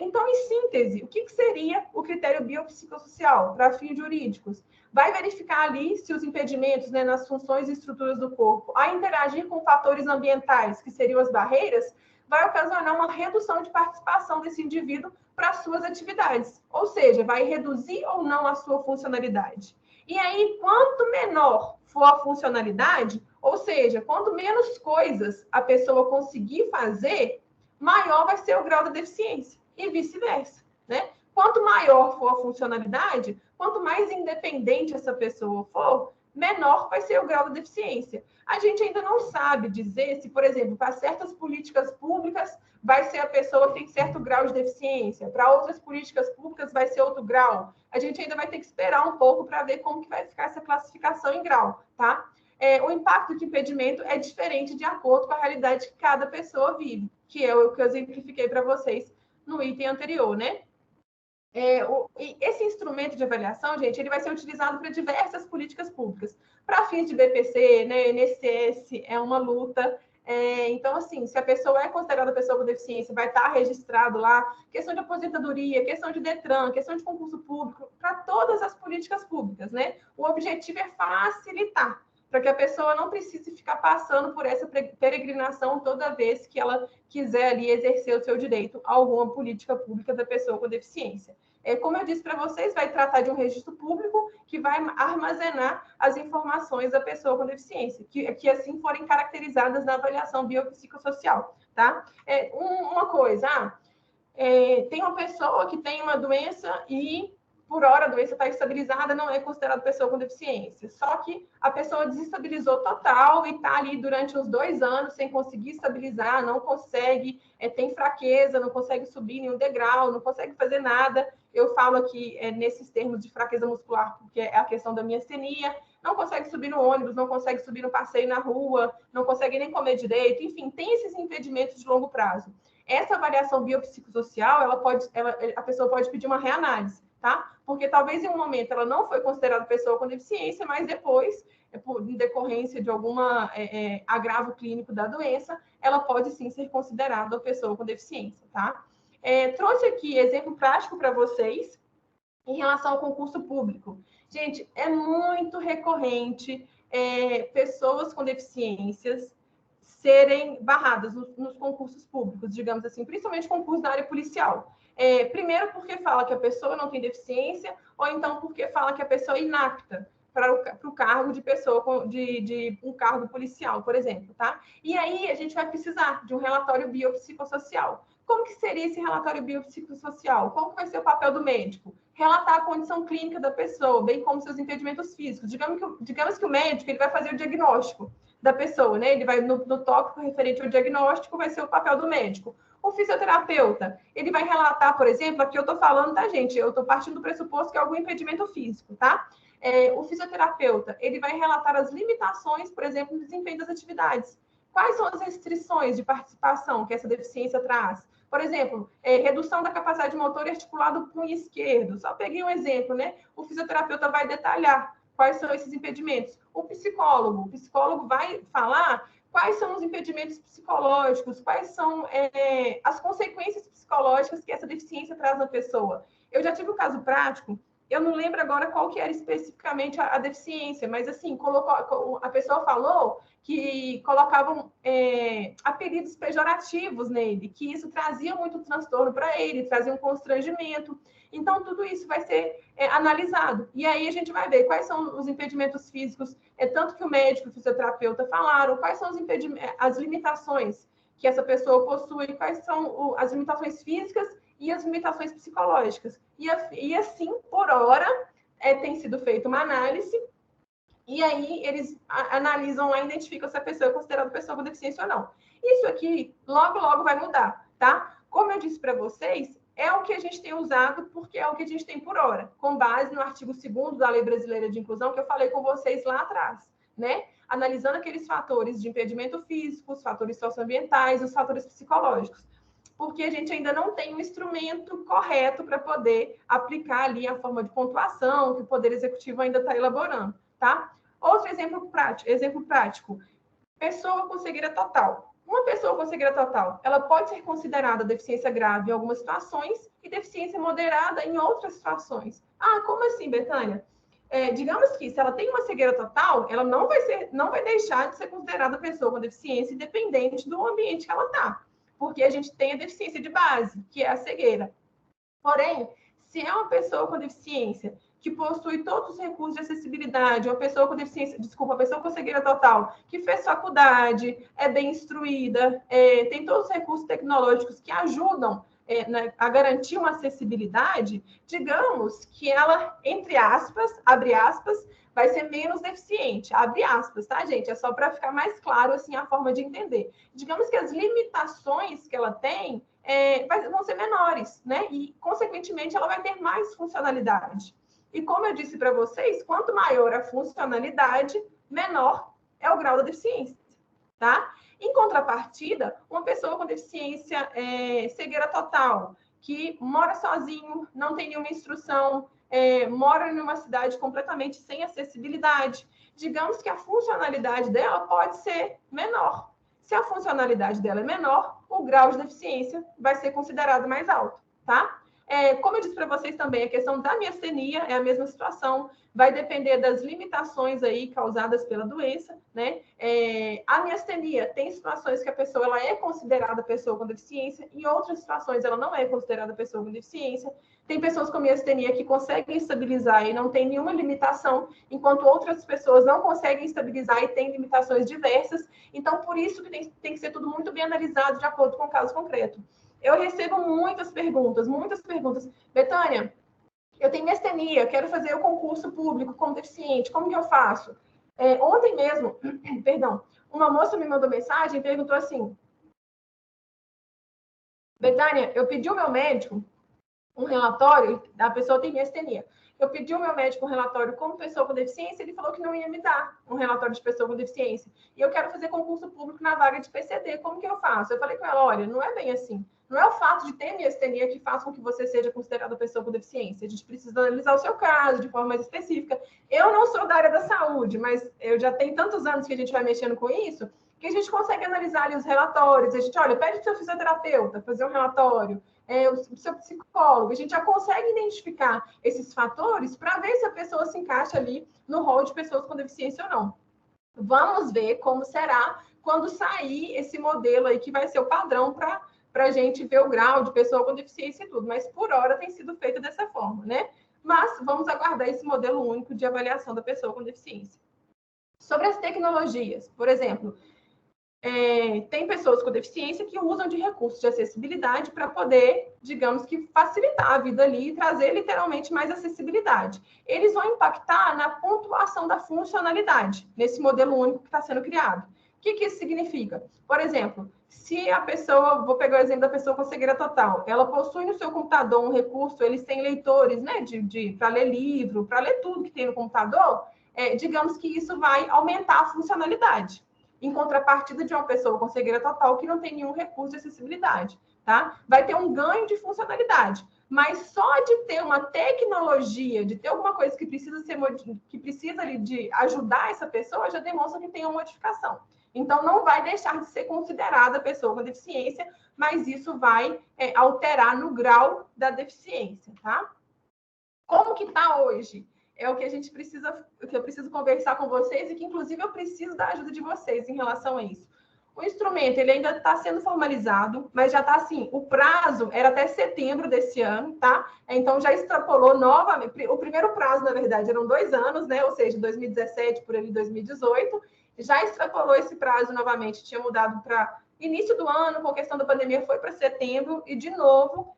Então, em síntese, o que seria o critério biopsicossocial para fins jurídicos? Vai verificar ali se os impedimentos, né, nas funções e estruturas do corpo, a interagir com fatores ambientais, que seriam as barreiras, vai ocasionar uma redução de participação desse indivíduo para as suas atividades. Ou seja, vai reduzir ou não a sua funcionalidade. E aí, quanto menor for a funcionalidade, ou seja, quanto menos coisas a pessoa conseguir fazer, maior vai ser o grau da deficiência, e vice-versa, né? Quanto maior for a funcionalidade, quanto mais independente essa pessoa for, menor vai ser o grau da deficiência. A gente ainda não sabe dizer se, por exemplo, para certas políticas públicas vai ser a pessoa que tem certo grau de deficiência, para outras políticas públicas vai ser outro grau. A gente ainda vai ter que esperar um pouco para ver como que vai ficar essa classificação em grau, tá? O impacto de impedimento é diferente de acordo com a realidade que cada pessoa vive, que é o que eu exemplifiquei para vocês no item anterior, né? Esse instrumento de avaliação, gente, ele vai ser utilizado para diversas políticas públicas. Para fins de BPC, né, INSS, é uma luta. Então, assim, se a pessoa é considerada pessoa com deficiência, vai estar registrado lá, questão de aposentadoria, questão de Detran, questão de concurso público, para todas as políticas públicas, né? O objetivo é facilitar, para que a pessoa não precise ficar passando por essa peregrinação toda vez que ela quiser ali exercer o seu direito a alguma política pública da pessoa com deficiência. Como eu disse para vocês, vai tratar de um registro público que vai armazenar as informações da pessoa com deficiência, que assim forem caracterizadas na avaliação biopsicossocial, tá? Uma coisa, tem uma pessoa que tem uma doença e por hora a doença está estabilizada, não é considerada pessoa com deficiência. Só que a pessoa desestabilizou total e está ali durante uns 2 anos sem conseguir estabilizar, não consegue, tem fraqueza, não consegue subir nenhum degrau, não consegue fazer nada. Eu falo aqui nesses termos de fraqueza muscular, porque é a questão da miastenia, não consegue subir no ônibus, não consegue subir no passeio na rua, não consegue nem comer direito, enfim, tem esses impedimentos de longo prazo. Essa avaliação biopsicossocial, a pessoa pode pedir uma reanálise, tá? Porque talvez em um momento ela não foi considerada pessoa com deficiência, mas depois, em decorrência de alguma agravo clínico da doença, ela pode sim ser considerada uma pessoa com deficiência, tá? Trouxe aqui exemplo prático para vocês em relação ao concurso público. Gente, é muito recorrente pessoas com deficiências serem barradas nos concursos públicos, digamos assim, principalmente concursos da área policial. Primeiro porque fala que a pessoa não tem deficiência, ou então porque fala que a pessoa é inapta para o cargo de pessoa de um cargo policial, por exemplo, tá? E aí a gente vai precisar de um relatório biopsicossocial. Como que seria esse relatório biopsicossocial? Qual que vai ser o papel do médico? Relatar a condição clínica da pessoa, bem como seus impedimentos físicos. Digamos que o médico ele vai fazer o diagnóstico da pessoa, né? Ele vai no tópico referente ao diagnóstico, vai ser o papel do médico. O fisioterapeuta, ele vai relatar, por exemplo, aqui eu estou falando, tá, gente? Eu estou partindo do pressuposto que é algum impedimento físico, tá? O fisioterapeuta, ele vai relatar as limitações, por exemplo, no desempenho das atividades. Quais são as restrições de participação que essa deficiência traz? Por exemplo, redução da capacidade motor e articular do punho esquerdo. Só peguei um exemplo, né? O fisioterapeuta vai detalhar quais são esses impedimentos. O psicólogo vai falar quais são os impedimentos psicológicos, quais são as consequências psicológicas que essa deficiência traz na pessoa. Eu já tive um caso prático, eu não lembro agora qual que era especificamente a deficiência, mas assim, a pessoa falou que colocavam apelidos pejorativos nele, que isso trazia muito transtorno para ele, trazia um constrangimento. Então, tudo isso vai ser analisado. E aí a gente vai ver quais são os impedimentos físicos, tanto que o médico e o fisioterapeuta falaram, quais são as limitações que essa pessoa possui, quais são as limitações físicas e as limitações psicológicas. E assim, por hora, tem sido feita uma análise, e aí eles analisam lá, identificam se a pessoa é considerada pessoa com deficiência ou não. Isso aqui, logo, logo vai mudar, tá? Como eu disse para vocês, é o que a gente tem usado, porque é o que a gente tem por hora, com base no artigo 2º da Lei Brasileira de Inclusão, que eu falei com vocês lá atrás, né? Analisando aqueles fatores de impedimento físico, os fatores socioambientais, os fatores psicológicos, porque a gente ainda não tem um instrumento correto para poder aplicar ali a forma de pontuação que o Poder Executivo ainda está elaborando, tá? Outro exemplo prático, pessoa com cegueira total. Uma pessoa com cegueira total, ela pode ser considerada deficiência grave em algumas situações e deficiência moderada em outras situações. Ah, como assim, Betânia? Digamos que se ela tem uma cegueira total, ela não vai deixar de ser considerada pessoa com deficiência, independente do ambiente que ela está, porque a gente tem a deficiência de base, que é a cegueira. Porém, se é uma pessoa com deficiência que possui todos os recursos de acessibilidade, uma pessoa com deficiência, uma pessoa com cegueira total, que fez faculdade, é bem instruída, tem todos os recursos tecnológicos que ajudam a garantir uma acessibilidade, digamos que ela, entre aspas, abre aspas, vai ser menos deficiente, abre aspas, tá, gente? É só para ficar mais claro, assim, a forma de entender. Digamos que as limitações que ela tem vão ser menores, né? E, consequentemente, ela vai ter mais funcionalidade. E, como eu disse para vocês, quanto maior a funcionalidade, menor é o grau da deficiência, tá? Em contrapartida, uma pessoa com deficiência cegueira total, que mora sozinho, não tem nenhuma instrução, mora em uma cidade completamente sem acessibilidade, digamos que a funcionalidade dela pode ser menor. Se a funcionalidade dela é menor, o grau de deficiência vai ser considerado mais alto, tá? Como eu disse para vocês também, a questão da miastenia é a mesma situação, vai depender das limitações aí causadas pela doença, né? A miastenia tem situações que a pessoa ela é considerada pessoa com deficiência, em outras situações ela não é considerada pessoa com deficiência. Tem pessoas com miastenia que conseguem estabilizar e não tem nenhuma limitação, enquanto outras pessoas não conseguem estabilizar e têm limitações diversas. Então, por isso que tem que ser tudo muito bem analisado de acordo com o caso concreto. Eu recebo muitas perguntas. Betânia, eu tenho miastenia, quero fazer o concurso público como deficiente, como que eu faço? Ontem mesmo, perdão, uma moça me mandou mensagem e perguntou assim: Betânia, eu pedi ao meu médico um relatório, a pessoa tem miastenia. Eu pedi ao meu médico um relatório como pessoa com deficiência, ele falou que não ia me dar um relatório de pessoa com deficiência. E eu quero fazer concurso público na vaga de PCD, como que eu faço? Eu falei com ela, olha, não é bem assim. Não é o fato de ter miastenia que faz com que você seja considerada pessoa com deficiência. A gente precisa analisar o seu caso de forma mais específica. Eu não sou da área da saúde, mas eu já tenho tantos anos que a gente vai mexendo com isso, que a gente consegue analisar ali os relatórios. A gente, olha, pede para o seu fisioterapeuta fazer um relatório, o seu psicólogo. A gente já consegue identificar esses fatores para ver se a pessoa se encaixa ali no rol de pessoas com deficiência ou não. Vamos ver como será quando sair esse modelo aí, que vai ser o padrão para a gente ver o grau de pessoa com deficiência e tudo. Mas, por hora, tem sido feito dessa forma, né? Mas vamos aguardar esse modelo único de avaliação da pessoa com deficiência. Sobre as tecnologias, por exemplo, tem pessoas com deficiência que usam de recursos de acessibilidade para poder, digamos que, facilitar a vida ali e trazer literalmente mais acessibilidade. Eles vão impactar na pontuação da funcionalidade, nesse modelo único que está sendo criado. O que isso significa? Por exemplo, se a pessoa, vou pegar o exemplo da pessoa com cegueira total, ela possui no seu computador um recurso, eles têm leitores, né, para ler livro, para ler tudo que tem no computador, digamos que isso vai aumentar a funcionalidade, em contrapartida de uma pessoa com cegueira total que não tem nenhum recurso de acessibilidade, tá? Vai ter um ganho de funcionalidade, mas só de ter uma tecnologia, de ter alguma coisa que precisa ali de ajudar essa pessoa, já demonstra que tem uma modificação. Então, não vai deixar de ser considerada pessoa com deficiência, mas isso vai alterar no grau da deficiência, tá? Como que está hoje? É o que eu preciso conversar com vocês e que, inclusive, eu preciso da ajuda de vocês em relação a isso. O instrumento, ele ainda está sendo formalizado, mas já está assim, o prazo era até setembro desse ano, tá? Então, já extrapolou novamente, o primeiro prazo, na verdade, eram 2 anos, né? Ou seja, 2017 por ali 2018, já extrapolou esse prazo novamente, tinha mudado para início do ano, com questão da pandemia, foi para setembro, e de novo,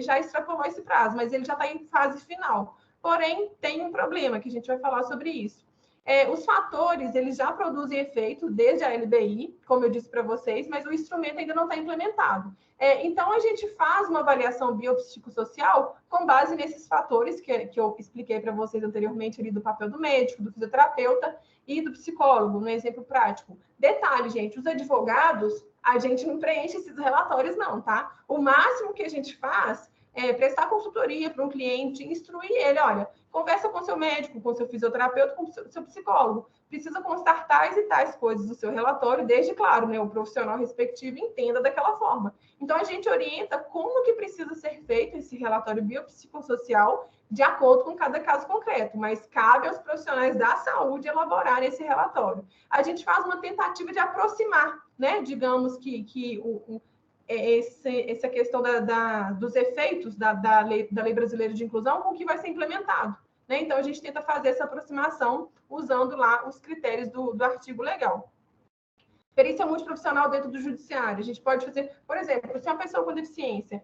já extrapolou esse prazo, mas ele já está em fase final. Porém, tem um problema, que a gente vai falar sobre isso. Os fatores, eles já produzem efeito desde a LBI, como eu disse para vocês, mas o instrumento ainda não está implementado. Então, a gente faz uma avaliação biopsicossocial com base nesses fatores que eu expliquei para vocês anteriormente, ali do papel do médico, do fisioterapeuta e do psicólogo, no exemplo prático. Detalhe, gente, os advogados, a gente não preenche esses relatórios, não, tá? O máximo que a gente faz prestar consultoria para um cliente, instruir ele, olha, conversa com seu médico, com seu fisioterapeuta, com seu psicólogo. Precisa constar tais e tais coisas do seu relatório, desde, claro, né, o profissional respectivo entenda daquela forma. Então, a gente orienta como que precisa ser feito esse relatório biopsicossocial de acordo com cada caso concreto, mas cabe aos profissionais da saúde elaborar esse relatório. A gente faz uma tentativa de aproximar, né, digamos que essa questão dos efeitos da lei brasileira de inclusão com o que vai ser implementado, né? Então, a gente tenta fazer essa aproximação usando lá os critérios do artigo legal. Perícia multiprofissional dentro do judiciário. A gente pode fazer, por exemplo, se uma pessoa com deficiência,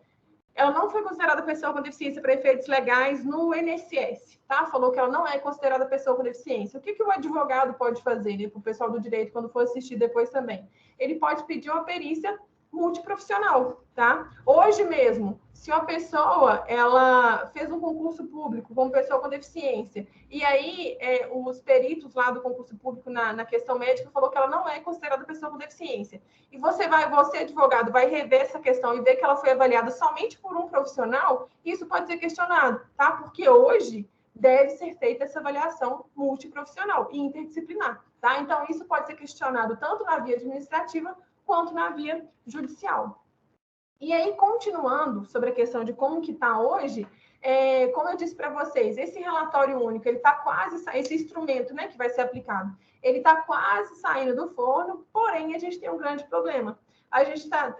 ela não foi considerada pessoa com deficiência para efeitos legais no INSS, tá? Falou que ela não é considerada pessoa com deficiência. O que o advogado pode fazer, né, para o pessoal do direito, quando for assistir depois também? Ele pode pedir uma perícia multiprofissional, tá? Hoje mesmo, se uma pessoa ela fez um concurso público como pessoa com deficiência, e aí os peritos lá do concurso público na questão médica falou que ela não é considerada pessoa com deficiência, e você, advogado, vai rever essa questão e ver que ela foi avaliada somente por um profissional, isso pode ser questionado, tá? Porque hoje deve ser feita essa avaliação multiprofissional e interdisciplinar, tá? Então, isso pode ser questionado tanto na via administrativa quanto na via judicial. E aí, continuando sobre a questão de como que está hoje, como eu disse para vocês, esse relatório único, ele está quase, esse instrumento, né, que vai ser aplicado, ele está quase saindo do forno, porém, a gente tem um grande problema. A gente está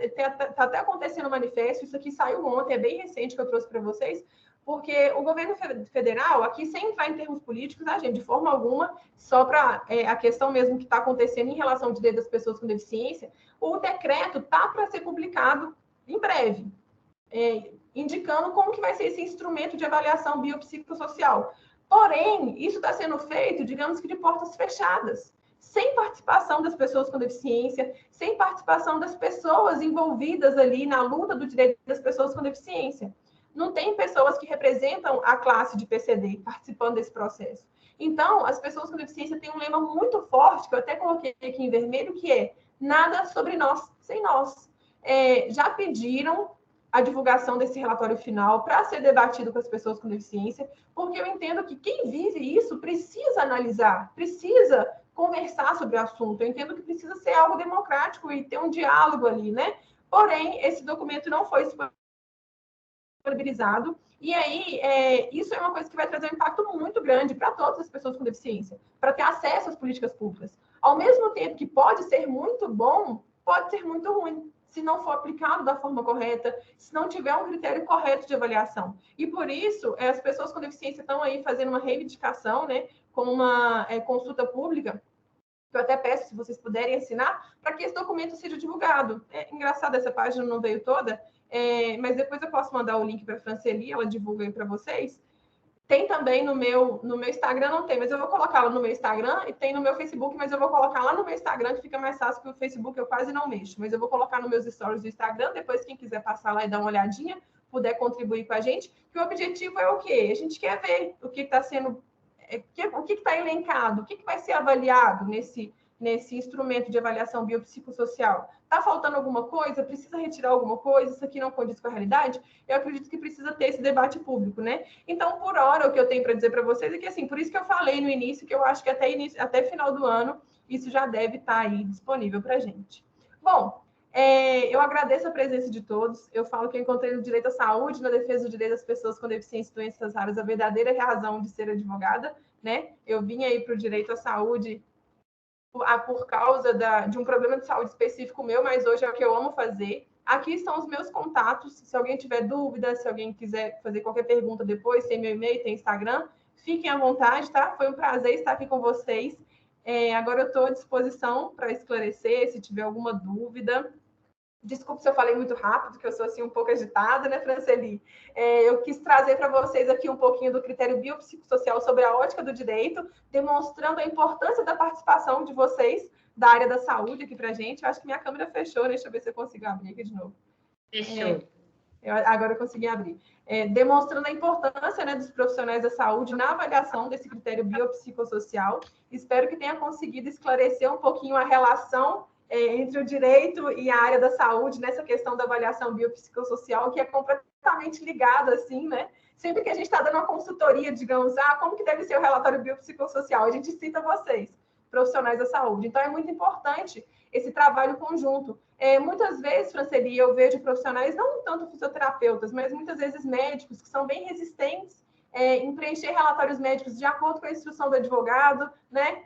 até acontecendo um manifesto, isso aqui saiu ontem, é bem recente que eu trouxe para vocês, porque o governo federal, aqui sem entrar em termos políticos, tá, gente, de forma alguma, só para a questão mesmo que está acontecendo em relação ao direito das pessoas com deficiência, o decreto está para ser publicado em breve, indicando como que vai ser esse instrumento de avaliação biopsicossocial. Porém, isso está sendo feito, digamos que de portas fechadas, sem participação das pessoas com deficiência, sem participação das pessoas envolvidas ali na luta do direito das pessoas com deficiência. Não tem pessoas que representam a classe de PCD participando desse processo. Então, as pessoas com deficiência têm um lema muito forte, que eu até coloquei aqui em vermelho, que é nada sobre nós sem nós. Já pediram a divulgação desse relatório final para ser debatido com as pessoas com deficiência, porque eu entendo que quem vive isso precisa analisar, precisa conversar sobre o assunto. Eu entendo que precisa ser algo democrático e ter um diálogo ali, né? Porém, esse documento não foi disponibilizado, e aí isso é uma coisa que vai trazer um impacto muito grande para todas as pessoas com deficiência, para ter acesso às políticas públicas. Ao mesmo tempo que pode ser muito bom, pode ser muito ruim, se não for aplicado da forma correta, se não tiver um critério correto de avaliação. E por isso, as pessoas com deficiência estão aí fazendo uma reivindicação, né, com uma consulta pública, que eu até peço, se vocês puderem assinar, para que esse documento seja divulgado. É engraçado, essa página não veio toda, mas depois eu posso mandar o link para a Franceli, ela divulga aí para vocês. Tem também no meu Instagram, não tem, mas eu vou colocar lá no meu Instagram, e tem no meu Facebook, mas eu vou colocar lá no meu Instagram, que fica mais fácil, porque o Facebook eu quase não mexo, mas eu vou colocar nos meus stories do Instagram, depois quem quiser passar lá e dar uma olhadinha, puder contribuir com a gente, que o objetivo é o quê? A gente quer ver o que está sendo, o que está elencado, o que vai ser avaliado nesse instrumento de avaliação biopsicossocial? Está faltando alguma coisa? Precisa retirar alguma coisa? Isso aqui não condiz com a realidade? Eu acredito que precisa ter esse debate público, né? Então, por hora, o que eu tenho para dizer para vocês é que, assim, por isso que eu falei no início, que eu acho que até final do ano, isso já deve estar aí disponível para a gente. Bom, eu agradeço a presença de todos. Eu falo que eu encontrei no direito à saúde, na defesa do direito das pessoas com deficiência e doenças raras, a verdadeira razão de ser advogada, né? Eu vim aí para o direito à saúde por causa de um problema de saúde específico meu, mas hoje é o que eu amo fazer. Aqui estão os meus contatos. Se alguém tiver dúvida, se alguém quiser fazer qualquer pergunta depois, tem meu e-mail, tem Instagram, fiquem à vontade, tá? Foi um prazer estar aqui com vocês. Agora eu estou à disposição para esclarecer, se tiver alguma dúvida. Desculpe se eu falei muito rápido, que eu sou assim um pouco agitada, né, Franceli? Eu quis trazer para vocês aqui um pouquinho do critério biopsicossocial sobre a ótica do direito, demonstrando a importância da participação de vocês da área da saúde aqui para a gente. Eu acho que minha câmera fechou, né? Deixa eu ver se eu consigo abrir aqui de novo. Fechou. Agora eu consegui abrir. Demonstrando a importância, né, dos profissionais da saúde na avaliação desse critério biopsicossocial. Espero que tenha conseguido esclarecer um pouquinho a relação entre o direito e a área da saúde nessa questão da avaliação biopsicossocial, que é completamente ligada, assim, né? Sempre que a gente está dando uma consultoria, digamos, como que deve ser o relatório biopsicossocial? A gente cita vocês, profissionais da saúde. Então, é muito importante esse trabalho conjunto. Muitas vezes, Franceli, eu vejo profissionais, não tanto fisioterapeutas, mas muitas vezes médicos, que são bem resistentes em preencher relatórios médicos de acordo com a instrução do advogado, né?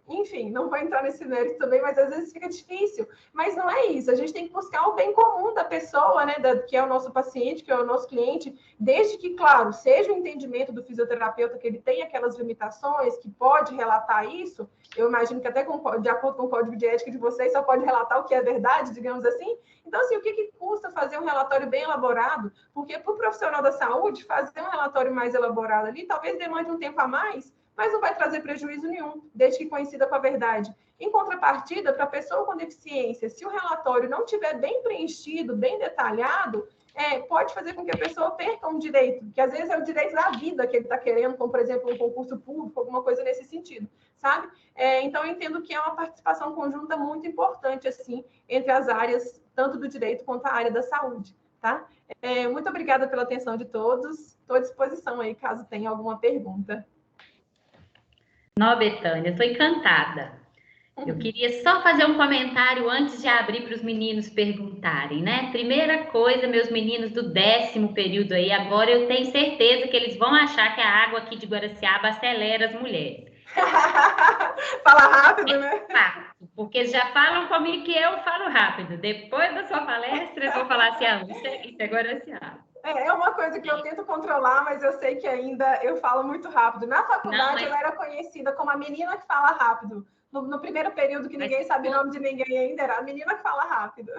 Enfim, não vou entrar nesse mérito também, mas às vezes fica difícil. Mas não é isso, a gente tem que buscar o bem comum da pessoa, né? Que é o nosso paciente, que é o nosso cliente, desde que, claro, seja o entendimento do fisioterapeuta que ele tem aquelas limitações, que pode relatar isso. Eu imagino que até de acordo com o código de ética de vocês, só pode relatar o que é verdade, digamos assim. Então, assim, o que custa fazer um relatório bem elaborado? Porque para o profissional da saúde, fazer um relatório mais elaborado ali, talvez demande um tempo a mais, mas não vai trazer prejuízo nenhum, desde que coincida com a verdade. Em contrapartida, para a pessoa com deficiência, se o relatório não estiver bem preenchido, bem detalhado, pode fazer com que a pessoa perca um direito, que às vezes é o direito da vida que ele está querendo, como, por exemplo, um concurso público, alguma coisa nesse sentido, sabe? Então, eu entendo que é uma participação conjunta muito importante, assim, entre as áreas, tanto do direito quanto a área da saúde, tá? Muito obrigada pela atenção de todos. Estou à disposição aí, caso tenha alguma pergunta. Não, Betânia, estou encantada. Eu queria só fazer um comentário antes de abrir para os meninos perguntarem, né? Primeira coisa, meus meninos do 10º período aí, agora eu tenho certeza que eles vão achar que a água aqui de Guaraciaba acelera as mulheres. Fala rápido, né? Porque já falam comigo que eu falo rápido. Depois da sua palestra, eu vou falar assim, isso é Guaraciaba. É uma coisa que eu tento controlar, mas eu sei que ainda eu falo muito rápido. Na faculdade, eu era conhecida como a menina que fala rápido. No primeiro período, que ninguém sabe o nome de ninguém ainda, era a menina que fala rápido.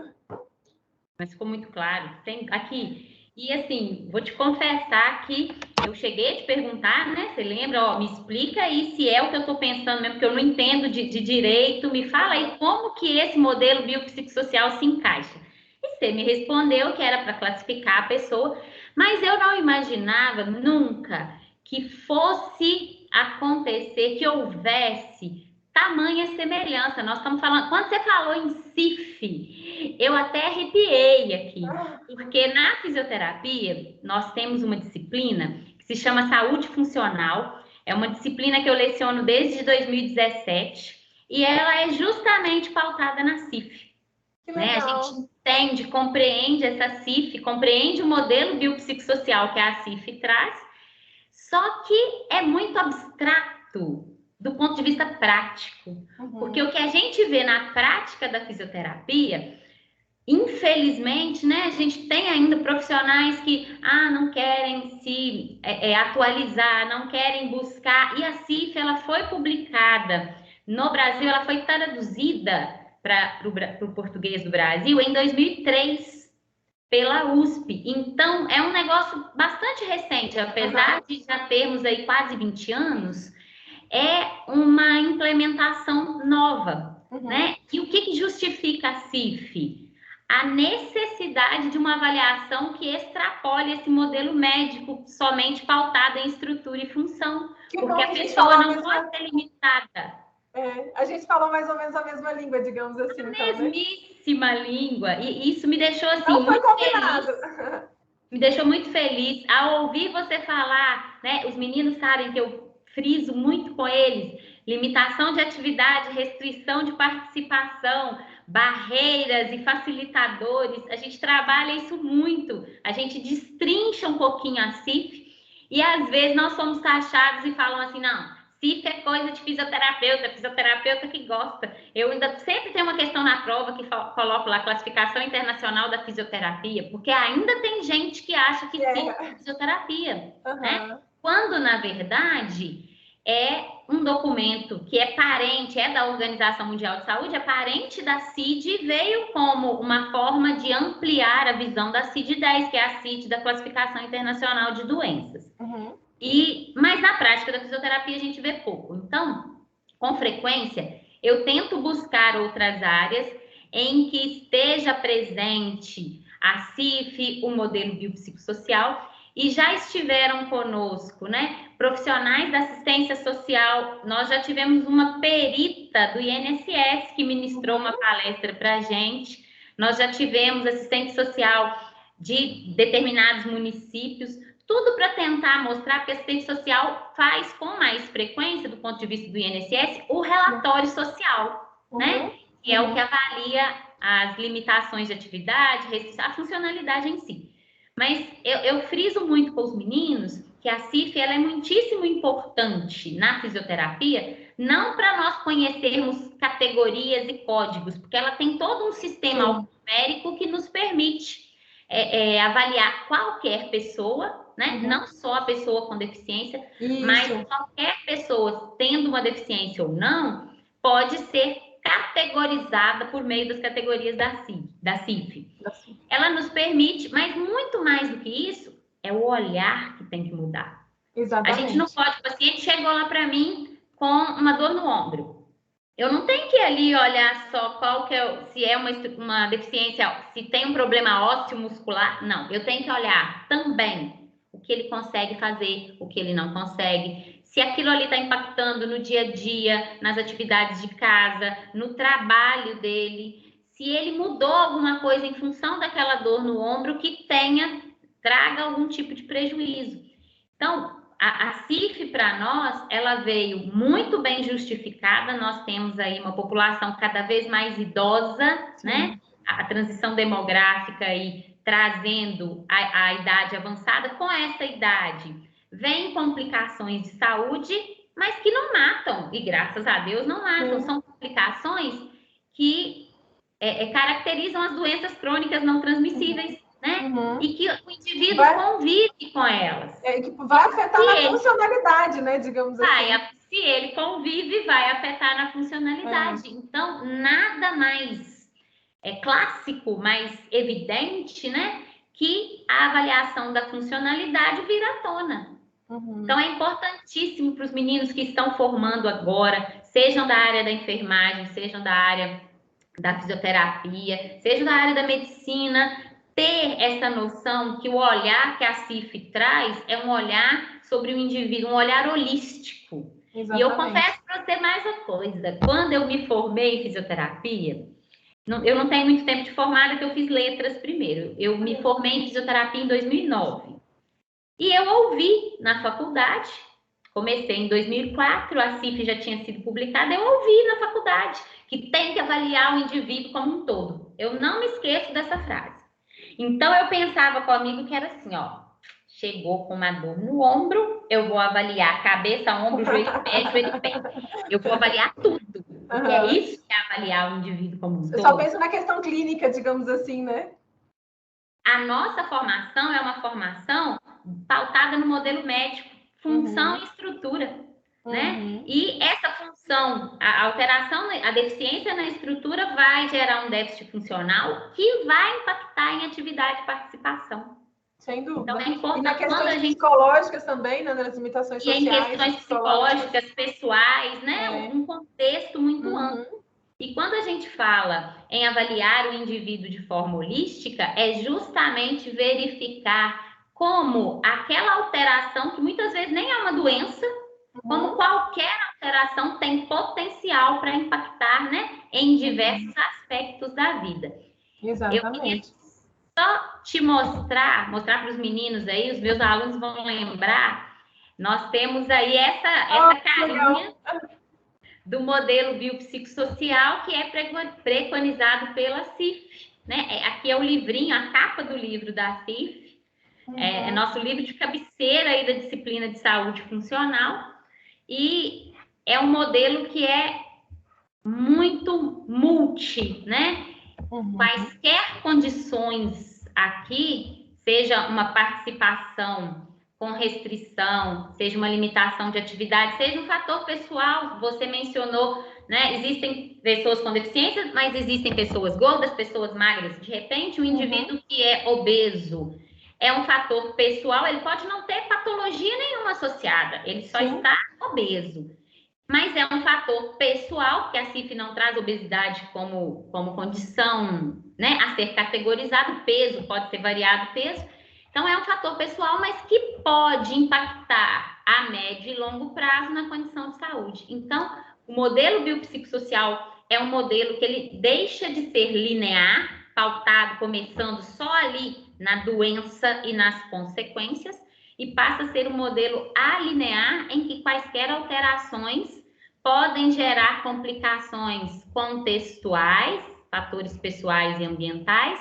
Mas ficou muito claro. Tem aqui. E assim, vou te confessar que eu cheguei a te perguntar, né? Você lembra? Me explica aí se é o que eu estou pensando mesmo, porque eu não entendo de direito. Me fala aí como que esse modelo biopsicossocial se encaixa. E você me respondeu que era para classificar a pessoa, mas eu não imaginava nunca que fosse acontecer, que houvesse tamanha semelhança. Nós estamos falando, quando você falou em CIF, eu até arrepiei aqui, porque na fisioterapia nós temos uma disciplina que se chama saúde funcional, é uma disciplina que eu leciono desde 2017 e ela é justamente pautada na CIF. Né? A gente entende, compreende essa CIF, compreende o modelo biopsicossocial que a CIF traz, só que é muito abstrato do ponto de vista prático. Porque o que a gente vê na prática da fisioterapia, infelizmente, né, a gente tem ainda profissionais que não querem se atualizar, não querem buscar, e a CIF ela foi publicada no Brasil, ela foi traduzida para o português do Brasil em 2003 pela USP. Então, é um negócio bastante recente, apesar de já termos aí quase 20 anos, é uma implementação nova, né? E o que justifica a CIF? A necessidade de uma avaliação que extrapole esse modelo médico somente pautado em estrutura e função, porque a pessoa não pode ser limitada. A gente falou mais ou menos a mesma língua, digamos assim. A então, né? mesmíssima língua. E isso me deixou assim, Não foi muito combinado. feliz. Me deixou muito feliz ao ouvir você falar, né? Os meninos sabem que eu friso muito com eles, limitação de atividade, restrição de participação, barreiras e facilitadores. A gente trabalha isso muito, a gente destrincha um pouquinho a CIF e às vezes nós somos taxados e falam assim, não, CIF é coisa de fisioterapeuta que gosta. Eu ainda sempre tenho uma questão na prova que coloco lá, classificação internacional da fisioterapia, porque ainda tem gente que acha que CIF é fisioterapia, né? Quando, na verdade, é um documento que é parente, é da Organização Mundial de Saúde, é parente da CID e veio como uma forma de ampliar a visão da CID-10, que é a CID da Classificação Internacional de Doenças. Mas na prática da fisioterapia a gente vê pouco. Então, com frequência, eu tento buscar outras áreas em que esteja presente a CIF, o modelo biopsicossocial, e já estiveram conosco, né, profissionais da assistência social. Nós já tivemos uma perita do INSS que ministrou uma palestra para a gente. Nós já tivemos assistente social de determinados municípios, tudo para tentar mostrar que a assistente social faz com mais frequência, do ponto de vista do INSS, o relatório social, né? Que é o que avalia as limitações de atividade, a funcionalidade em si. Mas eu friso muito com os meninos que a CIF ela é muitíssimo importante na fisioterapia, não para nós conhecermos categorias e códigos, porque ela tem todo um sistema alfanumérico que nos permite avaliar qualquer pessoa, né? Não só a pessoa com deficiência, mas qualquer pessoa tendo uma deficiência ou não, pode ser categorizada por meio das categorias da CIF. Ela nos permite, mas muito mais do que isso, é o olhar que tem que mudar. Exatamente. A gente não pode, o paciente chegou lá para mim com uma dor no ombro. Eu não tenho que ir ali olhar só qual que é, se é uma deficiência, se tem um problema ósseo muscular. Não, eu tenho que olhar também o que ele consegue fazer, o que ele não consegue. Se aquilo ali está impactando no dia a dia, nas atividades de casa, no trabalho dele. Se ele mudou alguma coisa em função daquela dor no ombro que traga algum tipo de prejuízo. Então, a CIF para nós, ela veio muito bem justificada. Nós temos aí uma população cada vez mais idosa, né? A transição demográfica aí trazendo a idade avançada. Com essa idade, vem complicações de saúde, mas que não matam, e graças a Deus não matam. São complicações que caracterizam as doenças crônicas não transmissíveis, né? E que o indivíduo convive com elas. Que vai afetar na funcionalidade, né? Digamos assim. Se ele convive, vai afetar na funcionalidade. Então, nada mais clássico, mais evidente, né? Que a avaliação da funcionalidade vir à tona. Então, é importantíssimo para os meninos que estão formando agora, sejam da área da enfermagem, sejam da área da fisioterapia, seja da área da medicina, ter essa noção que o olhar que a CIF traz é um olhar sobre o indivíduo, um olhar holístico. Exatamente. E eu confesso para você mais uma coisa, quando eu me formei em fisioterapia, eu não tenho muito tempo de formada, que eu fiz letras primeiro, eu me formei em fisioterapia em 2009. E eu ouvi na faculdade, comecei em 2004, a CIF já tinha sido publicada, eu ouvi na faculdade que tem que avaliar o indivíduo como um todo. Eu não me esqueço dessa frase. Então, eu pensava comigo que era assim, ó, chegou com uma dor no ombro, eu vou avaliar cabeça, ombro, joelho, pé. Eu vou avaliar tudo. Porque é isso que é avaliar o indivíduo como um todo. Eu só penso na questão clínica, digamos assim, né? A nossa formação é uma formação pautada no modelo médico, função e estrutura. Né? E essa função, a alteração, a deficiência na estrutura vai gerar um déficit funcional que vai impactar em atividade e participação. Sem dúvida. Então, é importante. E na questões psicológicas também, né? Nas limitações sociais. E em questões psicológicas, pessoais, né? Um contexto muito amplo. E quando a gente fala em avaliar o indivíduo de forma holística, é justamente verificar como aquela alteração, que muitas vezes nem é uma doença, como qualquer alteração tem potencial social para impactar, né, em diversos aspectos da vida. Exatamente. Só te mostrar para os meninos aí, os meus alunos vão lembrar, nós temos aí essa carinha do modelo biopsicossocial que é preconizado pela CIF, né? Aqui é o livrinho, a capa do livro da CIF, é nosso livro de cabeceira aí da disciplina de saúde funcional, e é um modelo que é muito multi, né? Quaisquer condições aqui, seja uma participação com restrição, seja uma limitação de atividade, seja um fator pessoal, você mencionou, né? Existem pessoas com deficiência, mas existem pessoas gordas, pessoas magras. De repente, um indivíduo que é obeso é um fator pessoal, ele pode não ter patologia nenhuma associada, ele só está obeso. Mas é um fator pessoal, porque a CIF não traz obesidade como condição, né, a ser categorizado. Peso pode ser variado peso. Então, é um fator pessoal, mas que pode impactar a médio e longo prazo na condição de saúde. Então, o modelo biopsicossocial é um modelo que ele deixa de ser linear, pautado, começando só ali na doença e nas consequências, e passa a ser um modelo alinear em que quaisquer alterações podem gerar complicações contextuais, fatores pessoais e ambientais,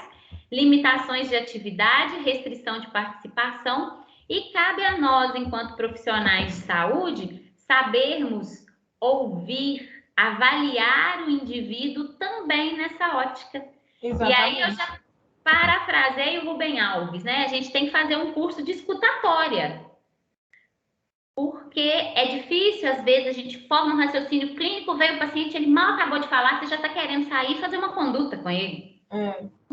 limitações de atividade, restrição de participação, e cabe a nós, enquanto profissionais de saúde, sabermos ouvir, avaliar o indivíduo também nessa ótica. Exatamente. E aí eu já parafrasei o Rubem Alves, né? A gente tem que fazer um curso de escutatória, porque é difícil, às vezes, a gente forma um raciocínio clínico, veio o paciente, ele mal acabou de falar, você já está querendo sair e fazer uma conduta com ele.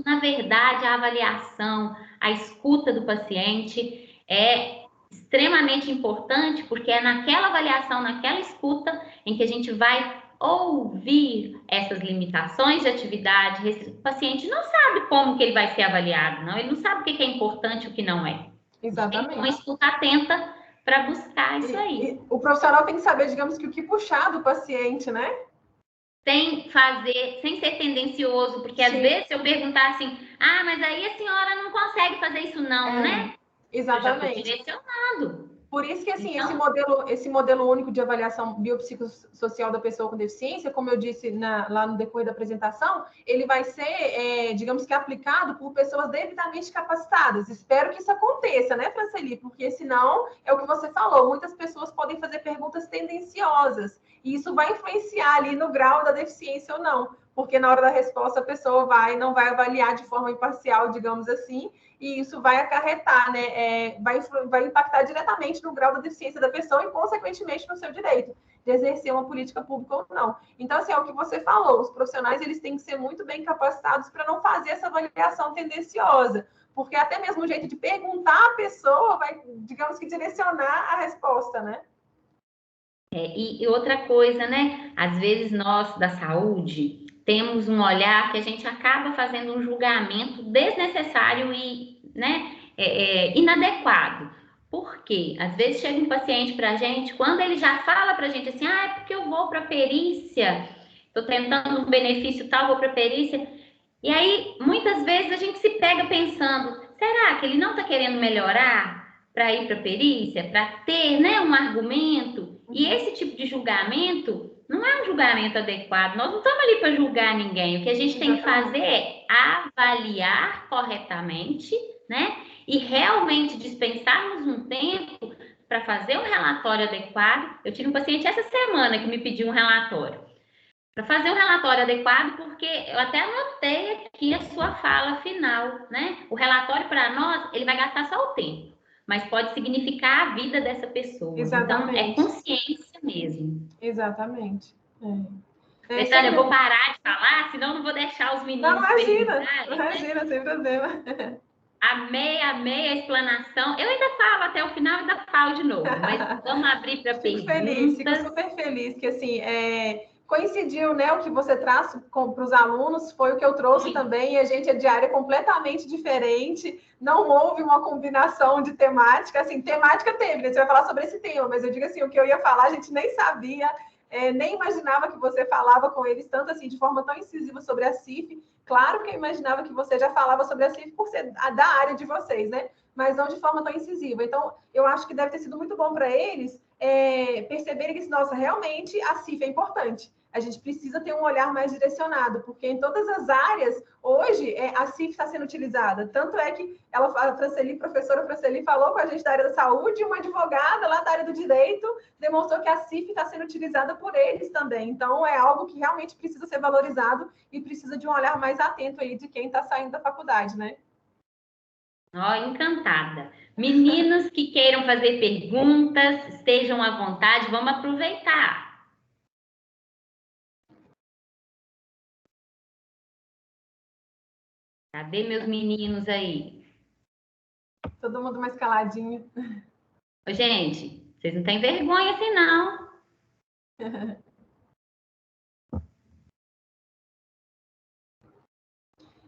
Na verdade, a avaliação, a escuta do paciente é extremamente importante, porque é naquela avaliação, naquela escuta, em que a gente vai ouvir essas limitações de atividade. O paciente não sabe como que ele vai ser avaliado, não. Ele não sabe o que é importante e o que não é. Exatamente. Tem uma escuta atenta para buscar isso aí. E o profissional tem que saber, digamos que o que puxar do paciente, né? Sem fazer, sem ser tendencioso, porque às vezes se eu perguntar assim, mas aí a senhora não consegue fazer isso não, né? Exatamente. Eu já estou direcionando. Por isso que, assim, Então, esse modelo único de avaliação biopsicossocial da pessoa com deficiência, como eu disse lá no decorrer da apresentação, ele vai ser, digamos que, aplicado por pessoas devidamente capacitadas. Espero que isso aconteça, né, Franceli? Porque, senão, é o que você falou, muitas pessoas podem fazer perguntas tendenciosas, e isso vai influenciar ali no grau da deficiência ou não, porque na hora da resposta a pessoa não vai avaliar de forma imparcial, digamos assim, e isso vai acarretar, né? Vai impactar diretamente no grau da deficiência da pessoa e, consequentemente, no seu direito de exercer uma política pública ou não. Então, assim, é o que você falou, os profissionais eles têm que ser muito bem capacitados para não fazer essa avaliação tendenciosa, porque até mesmo o jeito de perguntar a pessoa vai, digamos que, direcionar a resposta, né? E outra coisa, né? Às vezes nós, da saúde, temos um olhar que a gente acaba fazendo um julgamento desnecessário e, né, inadequado. Por quê? Às vezes chega um paciente para a gente, quando ele já fala para a gente assim, é porque eu vou para a perícia, estou tentando um benefício tal, vou para a perícia. E aí, muitas vezes a gente se pega pensando, será que ele não está querendo melhorar para ir para a perícia, para ter, né, um argumento? E esse tipo de julgamento não é um julgamento adequado. Nós não estamos ali para julgar ninguém. O que a gente tem que fazer é avaliar corretamente, né? E realmente dispensarmos um tempo para fazer um relatório adequado. Eu tive um paciente essa semana que me pediu um relatório. Para fazer um relatório adequado, porque eu até anotei aqui a sua fala final, né? O relatório para nós, ele vai gastar só o tempo, mas pode significar a vida dessa pessoa. Exatamente. Então, é consciência mesmo. Exatamente. Betânia, eu vou parar de falar, senão não vou deixar os meninos imagina, sem problema. Amei a explanação. Eu ainda falo até o final e ainda falo de novo, mas vamos abrir para perguntas. Fico super feliz que, assim, coincidiu, né, o que você traz para os alunos, foi o que eu trouxe também, e a gente é de área completamente diferente, não houve uma combinação de temática, assim, temática teve, né? Você vai falar sobre esse tema, mas eu digo assim, o que eu ia falar a gente nem sabia, nem imaginava que você falava com eles tanto assim, de forma tão incisiva sobre a CIF. Claro que eu imaginava que você já falava sobre a CIF por ser da área de vocês, né? Mas não de forma tão incisiva. Então, eu acho que deve ter sido muito bom para eles perceberem que, nossa, realmente a CIF é importante. A gente precisa ter um olhar mais direcionado, porque em todas as áreas, hoje, a CIF está sendo utilizada. Tanto é que a professora Franceli falou com a gente da área da saúde, e uma advogada lá da área do direito demonstrou que a CIF está sendo utilizada por eles também. Então, é algo que realmente precisa ser valorizado e precisa de um olhar mais atento aí de quem está saindo da faculdade, né? Encantada. Meninos que queiram fazer perguntas, estejam à vontade, vamos aproveitar. Cadê meus meninos aí? Todo mundo mais caladinho. Ô, gente, vocês não têm vergonha assim, não.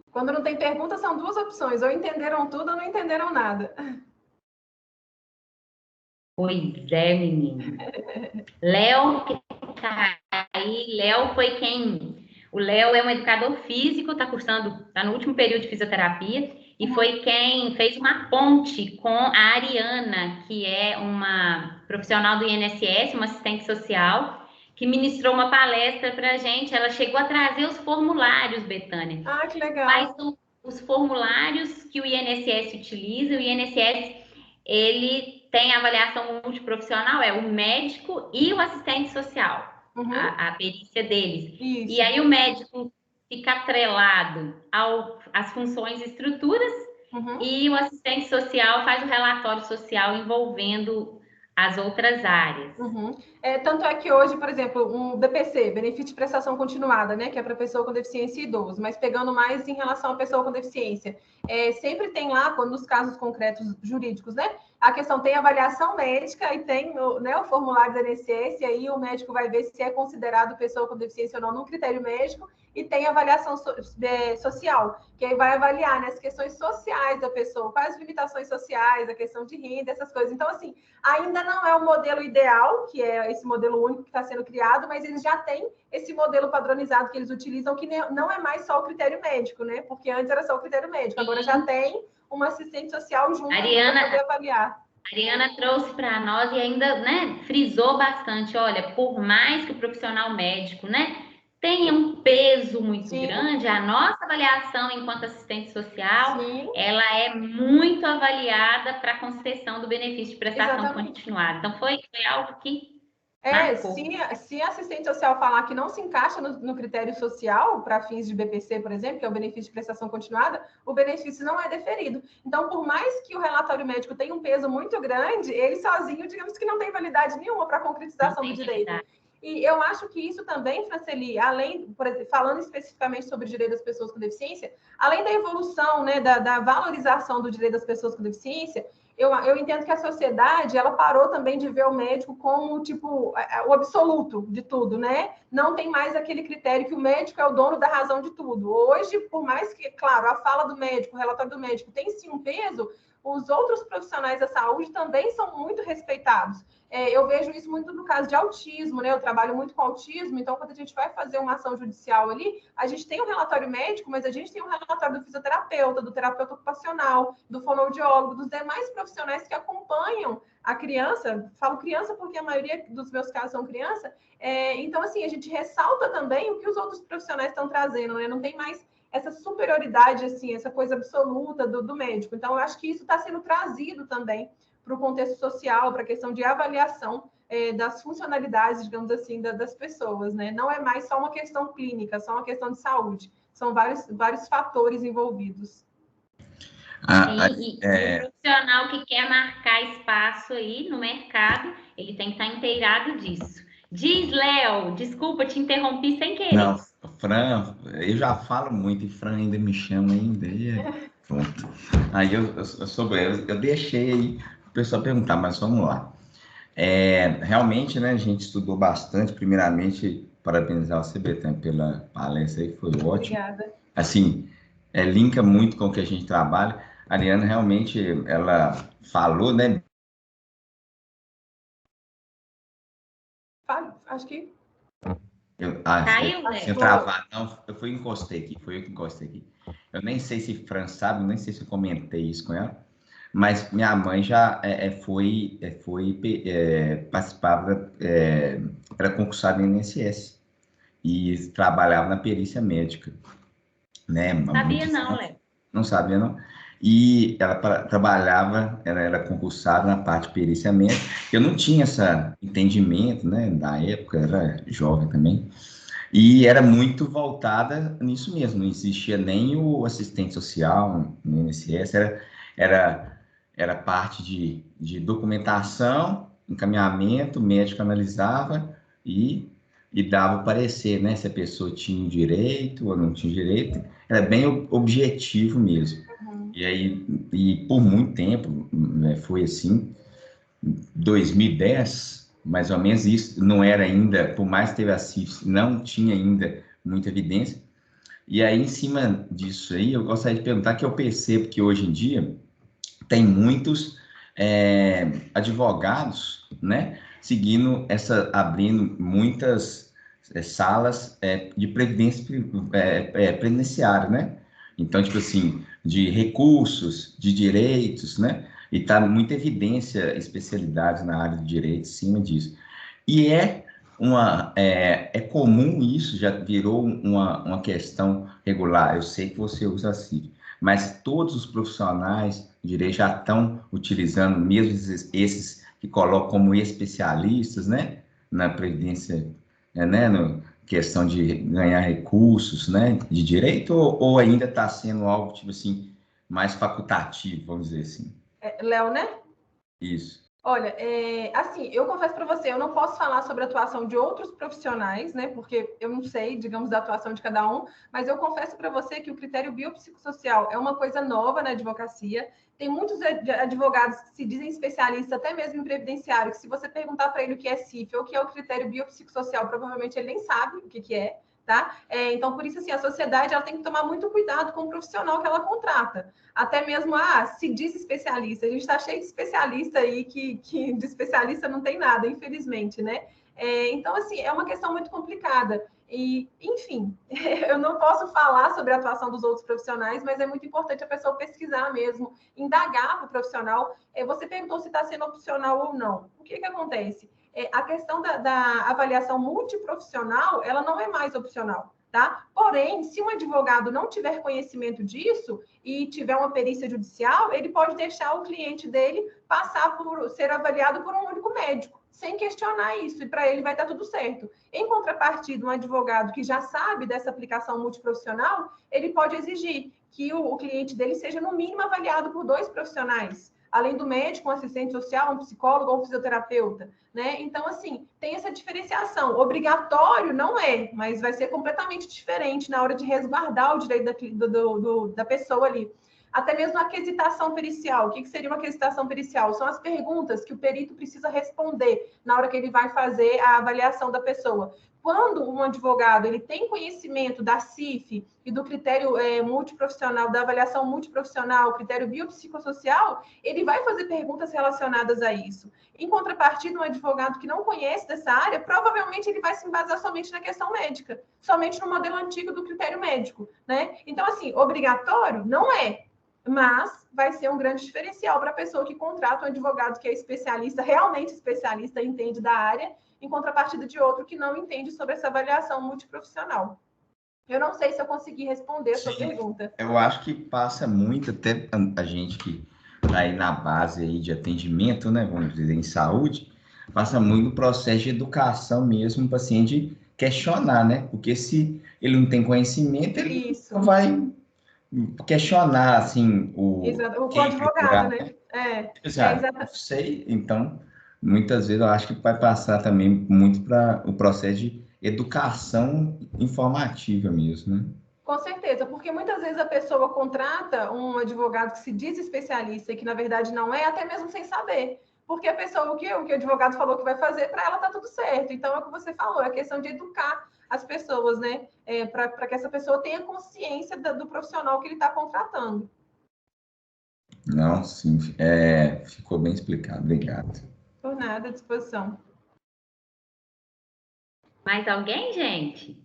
Quando não tem pergunta, são duas opções. Ou entenderam tudo ou não entenderam nada. Pois é, menino. Léo, que tá aí, Léo foi quem... O Léo é um educador físico, está no último período de fisioterapia, e foi quem fez uma ponte com a Ariana, que é uma profissional do INSS, uma assistente social, que ministrou uma palestra para a gente. Ela chegou a trazer os formulários, Betânia. Ah, que legal. Quais são os formulários que o INSS utiliza? O INSS, ele tem a avaliação multiprofissional, é o médico e o assistente social, a perícia deles. Isso. E aí o médico fica atrelado às funções e estruturas, e o assistente social faz o relatório social envolvendo as outras áreas. Tanto é que hoje, por exemplo, um BPC, benefício de prestação continuada, né, que é para pessoa com deficiência e idoso, mas pegando mais em relação à pessoa com deficiência, sempre tem lá, nos casos concretos jurídicos, né, a questão tem avaliação médica e tem, né, o formulário da INSS, e aí o médico vai ver se é considerado pessoa com deficiência ou não no critério médico, e tem avaliação social, que aí vai avaliar, né, as questões sociais da pessoa, quais as limitações sociais, a questão de renda, essas coisas. Então, assim, ainda não é o modelo ideal, que é esse modelo único que está sendo criado, mas eles já têm esse modelo padronizado que eles utilizam, que não é mais só o critério médico, né? Porque antes era só o critério médico, agora já tem uma assistente social junto para poder avaliar. A Ariana trouxe para nós e ainda, né, frisou bastante, olha, por mais que o profissional médico, né, tenha um peso muito grande, a nossa avaliação enquanto assistente social, ela é muito avaliada para a concessão do benefício de prestação continuada. Então, foi algo que se a assistente social falar que não se encaixa no critério social, para fins de BPC, por exemplo, que é o benefício de prestação continuada, o benefício não é deferido. Então, por mais que o relatório médico tenha um peso muito grande, ele sozinho, digamos que não tem validade nenhuma para a concretização do direito. E eu acho que isso também, Franceli, além, por exemplo, falando especificamente sobre o direito das pessoas com deficiência, além da evolução, né, da valorização do direito das pessoas com deficiência, eu entendo que a sociedade, ela parou também de ver o médico como, tipo, o absoluto de tudo, né? Não tem mais aquele critério que o médico é o dono da razão de tudo. Hoje, por mais que, claro, a fala do médico, o relatório do médico tem sim um peso, os outros profissionais da saúde também são muito respeitados. Eu vejo isso muito no caso de autismo, né? Eu trabalho muito com autismo, então quando a gente vai fazer uma ação judicial ali, a gente tem um relatório médico, mas a gente tem um relatório do fisioterapeuta, do terapeuta ocupacional, do fonoaudiólogo, dos demais profissionais que acompanham a criança. Falo criança porque a maioria dos meus casos são criança. Então, assim, a gente ressalta também o que os outros profissionais estão trazendo, né? Não tem mais essa superioridade, assim, essa coisa absoluta do médico. Então, eu acho que isso está sendo trazido também para o contexto social, para a questão de avaliação das funcionalidades, digamos assim, das pessoas, né? Não é mais só uma questão clínica, só uma questão de saúde. São vários fatores envolvidos. E o profissional que quer marcar espaço aí no mercado, ele tem que estar inteirado disso. Diz, Léo, desculpa, te interrompi sem querer. Não, Fran, eu já falo muito e Fran ainda me chama ainda. Pronto. Aí eu deixei aí o pessoal perguntar, mas vamos lá. Realmente, né, a gente estudou bastante. Primeiramente, parabenizar o CBT pela palestra aí, foi ótimo. Obrigada. Assim, linka muito com o que a gente trabalha. A Ariana realmente, ela falou, né? Acho que Caiu, Tinha Léo? travado. Não, encostei aqui, foi eu que encostei aqui. Eu nem sei se Fran sabe, nem sei se eu comentei isso com ela, mas minha mãe já participava, era concursada no INSS e trabalhava na perícia médica, né? Há Sabia muitos não, anos. Léo. Não sabia, não? E ela trabalhava, ela era concursada na parte de perícia médica. Eu não tinha esse entendimento, né? Na época, eu era jovem também. E era muito voltada nisso mesmo. Não existia nem o assistente social no INSS, era, era parte de documentação, encaminhamento, o médico analisava e dava o parecer, né? Se a pessoa tinha direito ou não tinha direito. Era bem objetivo mesmo. Uhum. E aí, por muito tempo, né, foi assim, 2010, mais ou menos, isso não era ainda, por mais que teve a CIF, não tinha ainda muita evidência. E aí, em cima disso aí, eu gostaria de perguntar que eu percebo que hoje em dia tem muitos advogados, né, abrindo muitas salas de previdência previdenciária, né? Então, tipo assim, de recursos, de direitos, né? E tá muita evidência, especialidades na área de direito em cima disso. E é comum isso, já virou uma questão regular. Eu sei que você usa a CIF, mas todos os profissionais de direito já estão utilizando, mesmo esses que colocam como especialistas, né, na previdência, né, no questão de ganhar recursos, né, de direito, ou ainda está sendo algo, tipo assim, mais facultativo, vamos dizer assim? Léo, né? Isso. Olha, assim, eu confesso para você, eu não posso falar sobre a atuação de outros profissionais, né? Porque eu não sei, digamos, da atuação de cada um, mas eu confesso para você que o critério biopsicossocial é uma coisa nova na advocacia. Tem muitos advogados que se dizem especialistas, até mesmo em previdenciário, que se você perguntar para ele o que é CIF ou o que é o critério biopsicossocial, provavelmente ele nem sabe o que é, tá? Então, por isso, assim, a sociedade ela tem que tomar muito cuidado com o profissional que ela contrata. Até mesmo, se diz especialista. A gente está cheio de especialista aí, que de especialista não tem nada, infelizmente, né? Então, assim, é uma questão muito complicada. E, enfim, eu não posso falar sobre a atuação dos outros profissionais, mas é muito importante a pessoa pesquisar mesmo, indagar para o profissional. Você perguntou se está sendo opcional ou não. O que acontece? A questão da avaliação multiprofissional, ela não é mais opcional, tá? Porém, se um advogado não tiver conhecimento disso e tiver uma perícia judicial, ele pode deixar o cliente dele passar por ser avaliado por um único médico, sem questionar isso, e para ele vai estar tudo certo. Em contrapartida, um advogado que já sabe dessa aplicação multiprofissional, ele pode exigir que o cliente dele seja, no mínimo, avaliado por 2 profissionais, além do médico, um assistente social, um psicólogo ou um fisioterapeuta, né? Então, assim, tem essa diferenciação. Obrigatório não é, mas vai ser completamente diferente na hora de resguardar o direito da pessoa ali. Até mesmo a aquisitação pericial. O que seria uma aquisitação pericial? São as perguntas que o perito precisa responder na hora que ele vai fazer a avaliação da pessoa. Quando um advogado ele tem conhecimento da CIF e do critério multiprofissional, da avaliação multiprofissional, critério biopsicossocial, ele vai fazer perguntas relacionadas a isso. Em contrapartida, um advogado que não conhece dessa área, provavelmente ele vai se embasar somente na questão médica, somente no modelo antigo do critério médico, né? Então, assim, obrigatório não é, mas vai ser um grande diferencial para a pessoa que contrata um advogado que é especialista, realmente especialista, entende da área, em contrapartida de outro que não entende sobre essa avaliação multiprofissional. Eu não sei se eu consegui responder a sua pergunta. Eu acho que passa muito, até a gente que está aí na base aí de atendimento, né, vamos dizer, em saúde, passa muito o processo de educação mesmo, o paciente questionar, né? Porque se ele não tem conhecimento, ele não vai questionar, assim, o advogado, né? Não sei, então, muitas vezes eu acho que vai passar também muito para o processo de educação informativa mesmo, né? Com certeza, porque muitas vezes a pessoa contrata um advogado que se diz especialista e que na verdade não é, até mesmo sem saber. Porque a pessoa, o que o advogado falou que vai fazer, para ela tá tudo certo. Então é o que você falou, é questão de educar as pessoas, né? Para que essa pessoa tenha consciência do profissional que ele está contratando. Não, sim, ficou bem explicado, obrigado. Por nada, à disposição. Mais alguém, gente?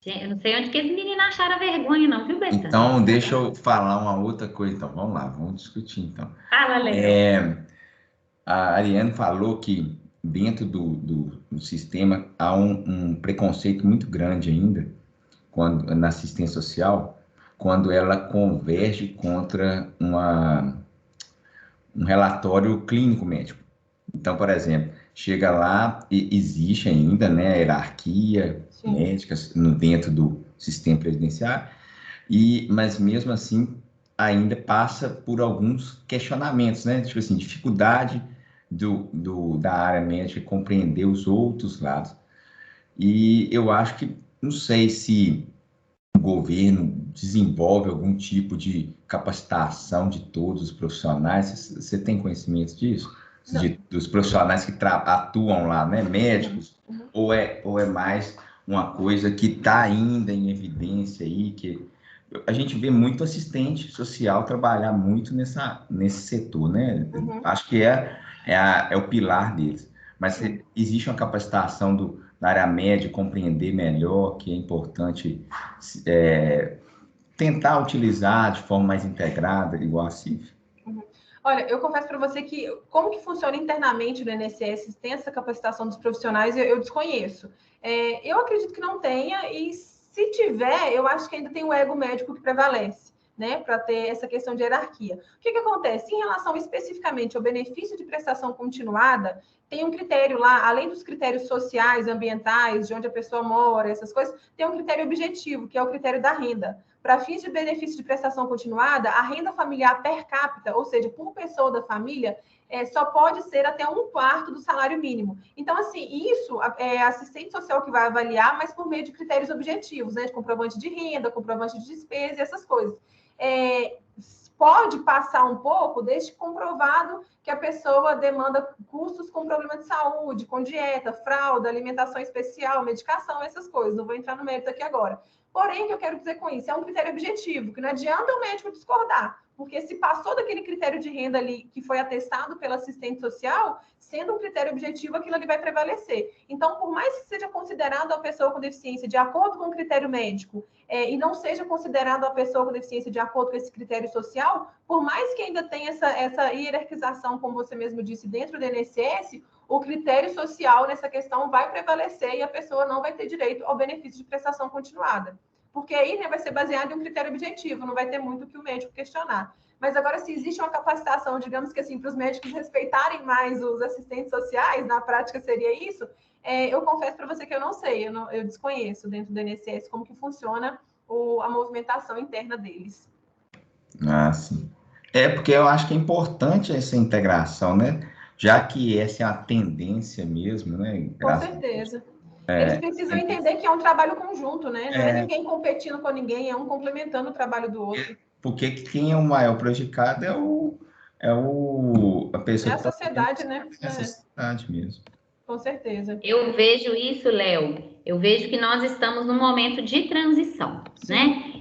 Eu não sei onde que esse menino acharam a vergonha, não, viu, Betânia? Então, deixa eu falar uma outra coisa. Então, vamos lá, vamos discutir, então. Fala, Léo. A Ariane falou que dentro do sistema há um preconceito muito grande ainda na assistência social, quando ela converge contra um relatório clínico médico. Então, por exemplo, chega lá e existe ainda, né, a hierarquia médica dentro do sistema presidenciário, mas mesmo assim ainda passa por alguns questionamentos, né? Tipo assim, dificuldade da área médica compreender os outros lados. E eu acho que, não sei se o governo desenvolve algum tipo de capacitação de todos os profissionais. Você tem conhecimento disso? Dos profissionais que atuam lá, né? Médicos? Ou é mais uma coisa que está ainda em evidência aí, que a gente vê muito assistente social trabalhar muito nesse setor, né? Acho que é o pilar deles. Mas existe uma capacitação da área média, compreender melhor que é importante tentar utilizar de forma mais integrada, igual a CIF. Olha, eu confesso para você que como que funciona internamente no INSS, tem essa capacitação dos profissionais, eu desconheço. Eu acredito que não tenha, e se tiver, eu acho que ainda tem o ego médico que prevalece, né, para ter essa questão de hierarquia. O que acontece? Em relação especificamente ao benefício de prestação continuada, tem um critério lá, além dos critérios sociais, ambientais, de onde a pessoa mora, essas coisas, tem um critério objetivo, que é o critério da renda. Para fins de benefício de prestação continuada, a renda familiar per capita, ou seja, por pessoa da família, só pode ser até 1/4 do salário mínimo. Então, assim, isso é assistente social que vai avaliar, mas por meio de critérios objetivos, né? De comprovante de renda, comprovante de despesa e essas coisas. Pode passar um pouco desde comprovado que a pessoa demanda custos com problema de saúde, com dieta, fralda, alimentação especial, medicação, essas coisas. Não vou entrar no mérito aqui agora. Porém, o que eu quero dizer com isso? É um critério objetivo, que não adianta o médico discordar, porque se passou daquele critério de renda ali que foi atestado pelo assistente social, sendo um critério objetivo, aquilo ali vai prevalecer. Então, por mais que seja considerado a pessoa com deficiência de acordo com o critério médico, e não seja considerado a pessoa com deficiência de acordo com esse critério social, por mais que ainda tenha essa hierarquização, como você mesmo disse, dentro do INSS, o critério social nessa questão vai prevalecer e a pessoa não vai ter direito ao benefício de prestação continuada. Porque aí, né, vai ser baseado em um critério objetivo, não vai ter muito que o médico questionar. Mas agora, se existe uma capacitação, digamos que assim, para os médicos respeitarem mais os assistentes sociais, na prática seria isso, eu confesso para você que eu não sei, eu desconheço dentro do INSS como que funciona a movimentação interna deles. Ah, sim. Porque eu acho que é importante essa integração, né? Já que essa é a tendência mesmo, né? Com certeza. Eles precisam entender que é um trabalho conjunto, né? Não é ninguém competindo com ninguém, é um complementando o trabalho do outro. Porque quem é o maior prejudicado a pessoa que a sociedade, né? É a sociedade mesmo. Com certeza. Eu vejo isso, Léo. Eu vejo que nós estamos num momento de transição, né?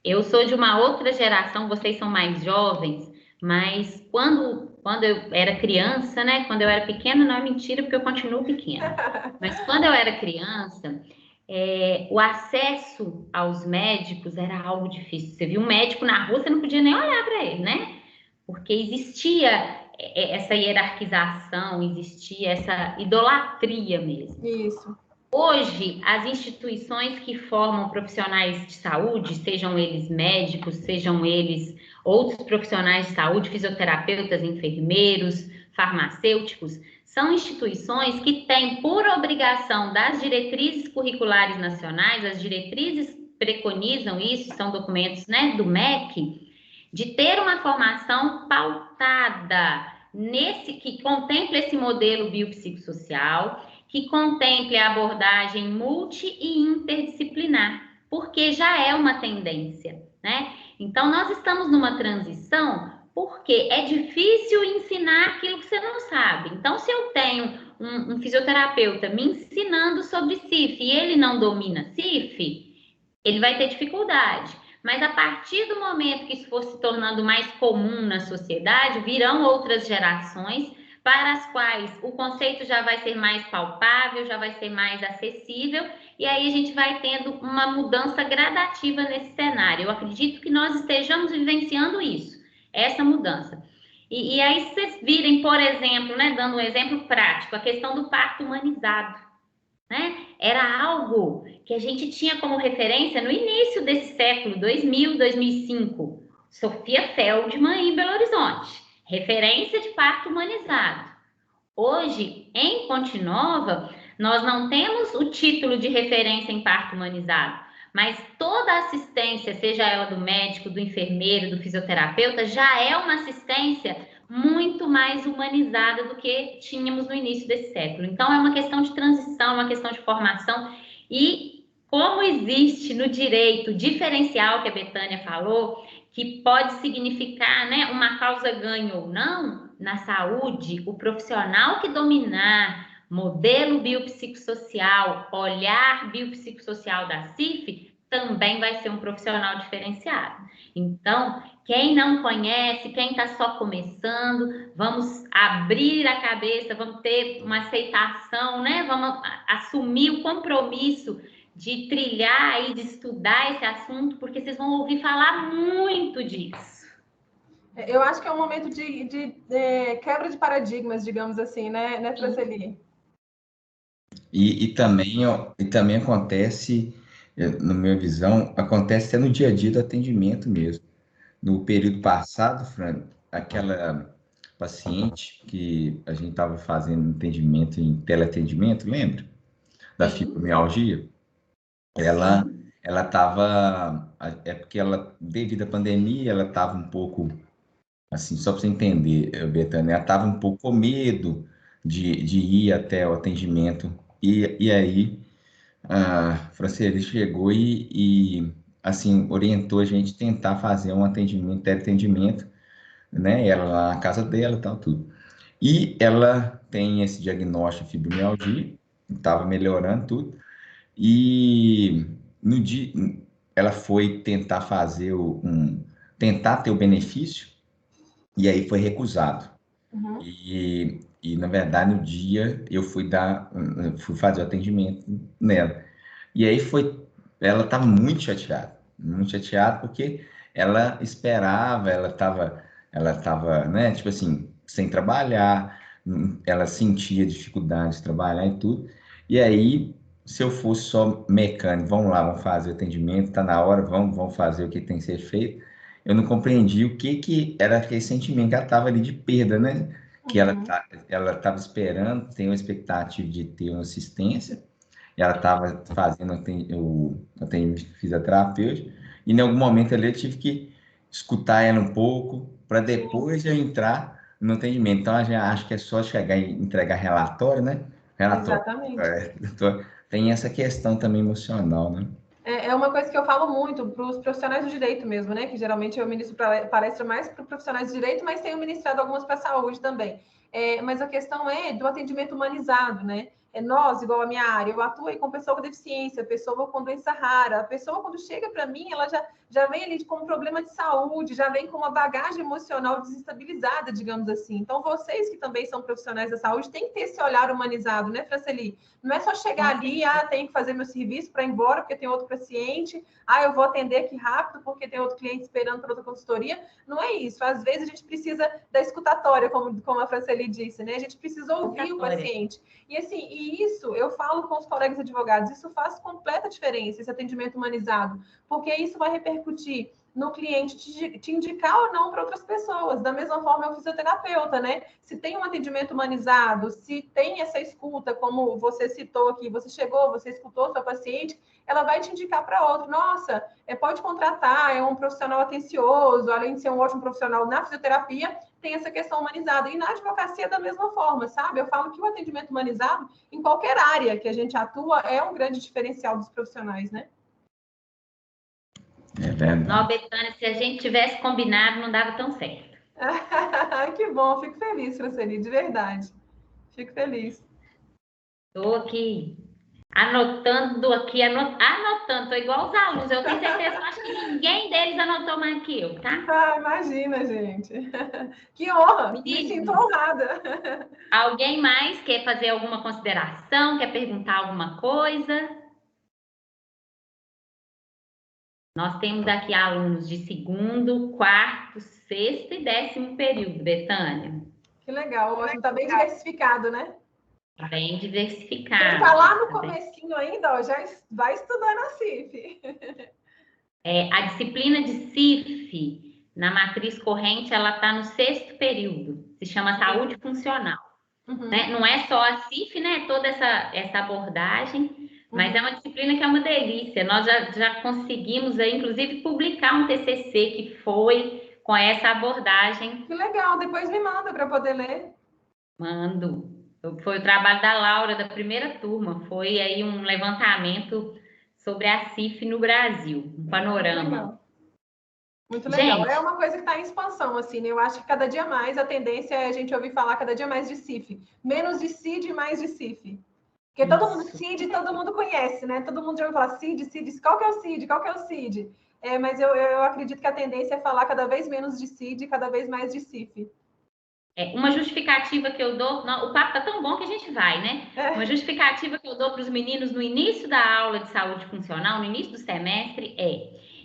Eu sou de uma outra geração, vocês são mais jovens, mas quando eu era criança, né? Quando eu era pequena, não é mentira, porque eu continuo pequena. Mas quando eu era criança, o acesso aos médicos era algo difícil. Você viu um médico na rua, você não podia nem olhar para ele, né? Porque existia essa hierarquização, existia essa idolatria mesmo. Isso. Hoje, as instituições que formam profissionais de saúde, sejam eles médicos, sejam eles outros profissionais de saúde, fisioterapeutas, enfermeiros, farmacêuticos, são instituições que têm por obrigação das diretrizes curriculares nacionais, as diretrizes preconizam isso, são documentos, né, do MEC, de ter uma formação pautada que contemple esse modelo biopsicossocial, que contemple a abordagem multi e interdisciplinar, porque já é uma tendência, né? Então, nós estamos numa transição porque é difícil ensinar aquilo que você não sabe. Então, se eu tenho um fisioterapeuta me ensinando sobre CIF e ele não domina CIF, ele vai ter dificuldade. Mas a partir do momento que isso for se tornando mais comum na sociedade, virão outras gerações para as quais o conceito já vai ser mais palpável, já vai ser mais acessível, e aí a gente vai tendo uma mudança gradativa nesse cenário. Eu acredito que nós estejamos vivenciando isso, essa mudança. E aí, se vocês virem, por exemplo, né, dando um exemplo prático, a questão do parto humanizado, né? Era algo que a gente tinha como referência no início desse século, 2000, 2005. Sofia Feldman em Belo Horizonte, referência de parto humanizado. Hoje, em Ponte Nova, nós não temos o título de referência em parto humanizado, mas toda a assistência, seja ela do médico, do enfermeiro, do fisioterapeuta, já é uma assistência muito mais humanizada do que tínhamos no início desse século. Então, é uma questão de transição, uma questão de formação, e como existe no direito diferencial que a Betânia falou, que pode significar, né, uma causa ganho ou não, na saúde, o profissional que dominar modelo biopsicossocial, olhar biopsicossocial da CIF, também vai ser um profissional diferenciado. Então, quem não conhece, quem está só começando, vamos abrir a cabeça, vamos ter uma aceitação, né? Vamos assumir o compromisso de trilhar e de estudar esse assunto, porque vocês vão ouvir falar muito disso. Eu acho que é um momento de quebra de paradigmas, digamos assim, né, Franceli? E também acontece, na minha visão, acontece até no dia a dia do atendimento mesmo. No período passado, Fran, aquela paciente que a gente estava fazendo atendimento em teleatendimento, lembra? Da fibromialgia, ela estava, é porque ela, devido à pandemia, ela estava um pouco, assim, só para você entender, Betânia, ela estava um pouco com medo de ir até o atendimento, e aí a Franciele chegou assim, orientou a gente tentar fazer um atendimento, teleatendimento, né? Ela lá na casa dela e tal, tudo. E ela tem esse diagnóstico de fibromialgia, estava melhorando tudo, e no dia ela foi tentar tentar ter o benefício, e aí foi recusado. Na verdade, no dia eu fui fazer o atendimento nela. E aí ela estava muito chateada porque ela esperava, ela estava, né, tipo assim, sem trabalhar, ela sentia dificuldade de trabalhar e tudo. E aí, se eu fosse só mecânico, vamos lá, vamos fazer o atendimento, está na hora, vamos fazer o que tem que ser feito. Eu não compreendi o que era aquele sentimento que ela estava ali de perda, né? Que ela estava esperando, tem uma expectativa de ter uma assistência, e ela estava fazendo o atendimento fisioterapêutico, e em algum momento ali eu tive que escutar ela um pouco, para depois eu entrar no atendimento. Então, a gente acha que é só chegar e entregar relatório, né? Relatório. Exatamente. Tem essa questão também emocional, né? É uma coisa que eu falo muito para os profissionais do direito mesmo, né? Que geralmente eu ministro palestra mais para profissionais do direito, mas tenho ministrado algumas para a saúde também. Mas a questão é do atendimento humanizado, né? Nós, igual a minha área, eu atuo aí com pessoa com deficiência, pessoa com doença rara. A pessoa, quando chega para mim, ela já vem ali com um problema de saúde, já vem com uma bagagem emocional desestabilizada, digamos assim. Então, vocês que também são profissionais da saúde, têm que ter esse olhar humanizado, né, Franceli? Não é só chegar ali, tem que fazer meu serviço para ir embora, porque tem outro paciente, eu vou atender aqui rápido, porque tem outro cliente esperando para outra consultoria. Não é isso. Às vezes, a gente precisa da escutatória, como a Franceli disse, né? A gente precisa ouvir o paciente. E assim, isso eu falo com os colegas advogados, isso faz completa diferença, esse atendimento humanizado, porque isso vai repercutir no cliente te indicar ou não para outras pessoas. Da mesma forma, é o fisioterapeuta, né? Se tem um atendimento humanizado, se tem essa escuta, como você citou aqui, você chegou, você escutou sua paciente, ela vai te indicar para outro. Nossa, pode contratar, é um profissional atencioso, além de ser um ótimo profissional na fisioterapia, tem essa questão humanizada. E na advocacia, da mesma forma, sabe? Eu falo que o atendimento humanizado, em qualquer área que a gente atua, é um grande diferencial dos profissionais, né? É verdade. Não, Betânia, se a gente tivesse combinado, não dava tão certo. Que bom, fico feliz, Franceli, de verdade. Fico feliz. Estou aqui Anotando aqui, anotando, tô igual os alunos, eu tenho certeza que acho que ninguém deles anotou mais que eu, tá? Ah, imagina, gente. Que honra, me sinto honrada. Alguém mais quer fazer alguma consideração, quer perguntar alguma coisa? Nós temos aqui alunos de segundo, quarto, sexto e 10º período, Betânia. Que legal, ótimo, tá bem diversificado, né? Bem Quem diversificado. tá lá no comecinho ainda, ó, já vai estudando a CIF. A disciplina de CIF, na matriz corrente, ela está no 6º período. Se chama saúde funcional. Né? Não é só a CIF, né? Toda essa abordagem, mas é uma disciplina que é uma delícia. Nós já conseguimos, inclusive, publicar um TCC que foi com essa abordagem. Que legal, depois me manda para poder ler. Mando. Foi o trabalho da Laura, da primeira turma. Foi aí um levantamento sobre a CIF no Brasil, um panorama. Muito legal. Gente, é uma coisa que está em expansão, assim, né? Eu acho que cada dia mais a tendência é a gente ouvir falar cada dia mais de CIF. Menos de CID e mais de CIF. Porque todo mundo CID, todo mundo conhece, né? Todo mundo já ouviu falar CID, qual que é o CID? Qual que é o CID? Mas eu acredito que a tendência é falar cada vez menos de CID e cada vez mais de CIF. Uma justificativa que eu dou, o papo tá tão bom que a gente vai, né? Uma justificativa que eu dou para os meninos no início da aula de saúde funcional, no início do semestre,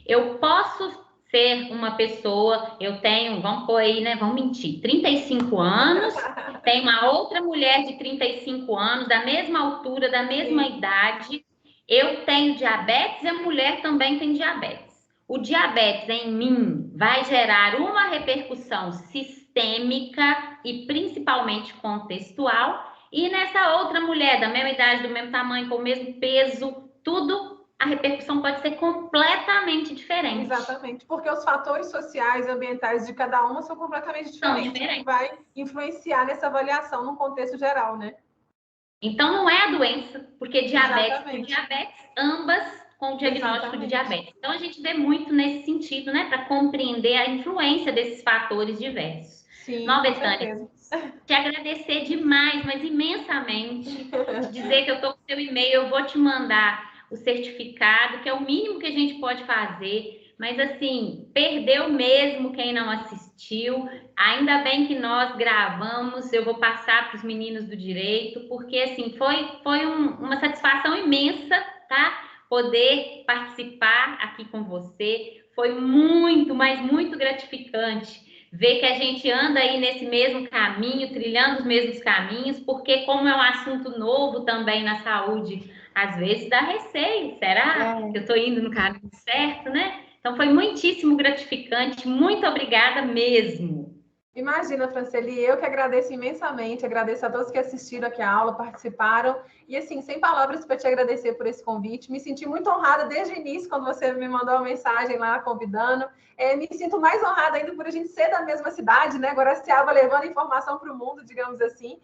eu posso ser uma pessoa, eu tenho, vamos pôr aí, né? Vamos mentir, 35 anos, tem uma outra mulher de 35 anos, da mesma altura, da mesma idade, eu tenho diabetes e a mulher também tem diabetes. O diabetes em mim vai gerar uma repercussão sistêmica e principalmente contextual, e nessa outra mulher da mesma idade, do mesmo tamanho, com o mesmo peso, tudo, a repercussão pode ser completamente diferente. Exatamente, porque os fatores sociais e ambientais de cada uma são completamente diferentes. Que vai influenciar nessa avaliação no contexto geral, né? Então, não é a doença, porque diabetes por diabetes, ambas com o diagnóstico de diabetes. Então, a gente vê muito nesse sentido, né, para compreender a influência desses fatores diversos. Sim, Betânia, te agradecer demais, mas imensamente, dizer que eu estou com o seu e-mail, eu vou te mandar o certificado, que é o mínimo que a gente pode fazer, mas assim, perdeu mesmo quem não assistiu, ainda bem que nós gravamos, eu vou passar para os meninos do direito, porque assim, foi uma satisfação imensa, tá? Poder participar aqui com você, foi muito, mas muito gratificante ver que a gente anda aí nesse mesmo caminho, trilhando os mesmos caminhos, porque como é um assunto novo também na saúde, às vezes dá receio, será que eu estou indo no caminho certo, né? Então foi muitíssimo gratificante, muito obrigada mesmo. Imagina, Franceli, eu que agradeço imensamente, agradeço a todos que assistiram aqui a aula, participaram, e assim, sem palavras para te agradecer por esse convite, me senti muito honrada desde o início, quando você me mandou uma mensagem lá, convidando, me sinto mais honrada ainda por a gente ser da mesma cidade, né, Guaraciaba levando informação para o mundo, digamos assim,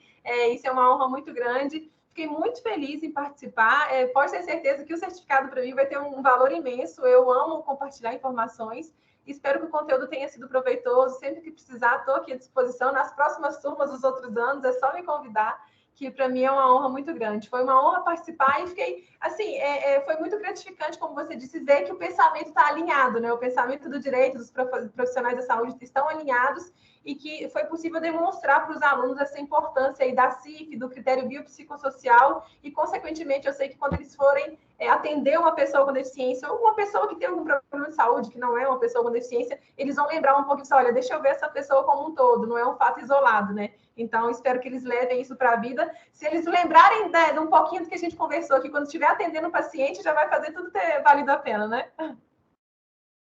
isso é uma honra muito grande, fiquei muito feliz em participar, pode ter certeza que o certificado para mim vai ter um valor imenso, eu amo compartilhar informações. Espero que o conteúdo tenha sido proveitoso. Sempre que precisar, estou aqui à disposição. Nas próximas turmas dos outros anos, é só me convidar, que para mim é uma honra muito grande. Foi uma honra participar e fiquei, assim, foi muito gratificante, como você disse, ver que o pensamento está alinhado, né? O pensamento do direito, dos profissionais da saúde estão alinhados e que foi possível demonstrar para os alunos essa importância aí da CIF, do critério biopsicossocial e, consequentemente, eu sei que quando eles forem atender uma pessoa com deficiência ou uma pessoa que tem algum problema de saúde, que não é uma pessoa com deficiência, eles vão lembrar um pouco disso, olha, deixa eu ver essa pessoa como um todo, não é um fato isolado, né? Então, espero que eles levem isso para a vida. Se eles lembrarem de um pouquinho do que a gente conversou aqui, quando estiver atendendo o paciente, já vai fazer tudo ter valido a pena, né?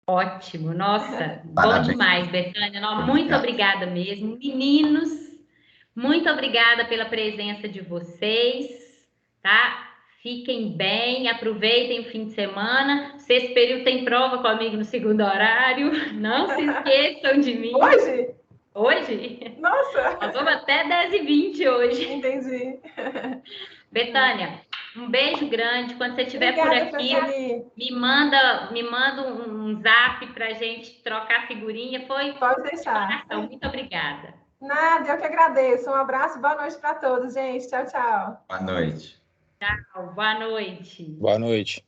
Ótimo, nossa, bom demais, Betânia. Muito obrigada mesmo. Meninos, muito obrigada pela presença de vocês, tá? Fiquem bem, aproveitem o fim de semana. Sexto período tem prova comigo no segundo horário. Não se esqueçam de mim. Hoje? Hoje? Nossa! Nós vamos até 10h20 hoje. Entendi. Betânia, um beijo grande. Quando você estiver por aqui, me manda um zap para a gente trocar figurinha. Pode deixar. Muito obrigada. Nada, eu que agradeço. Um abraço, boa noite para todos, gente. Tchau, tchau. Boa noite. Boa noite. Boa noite.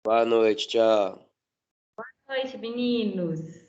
Boa noite, tchau. Boa noite, meninos.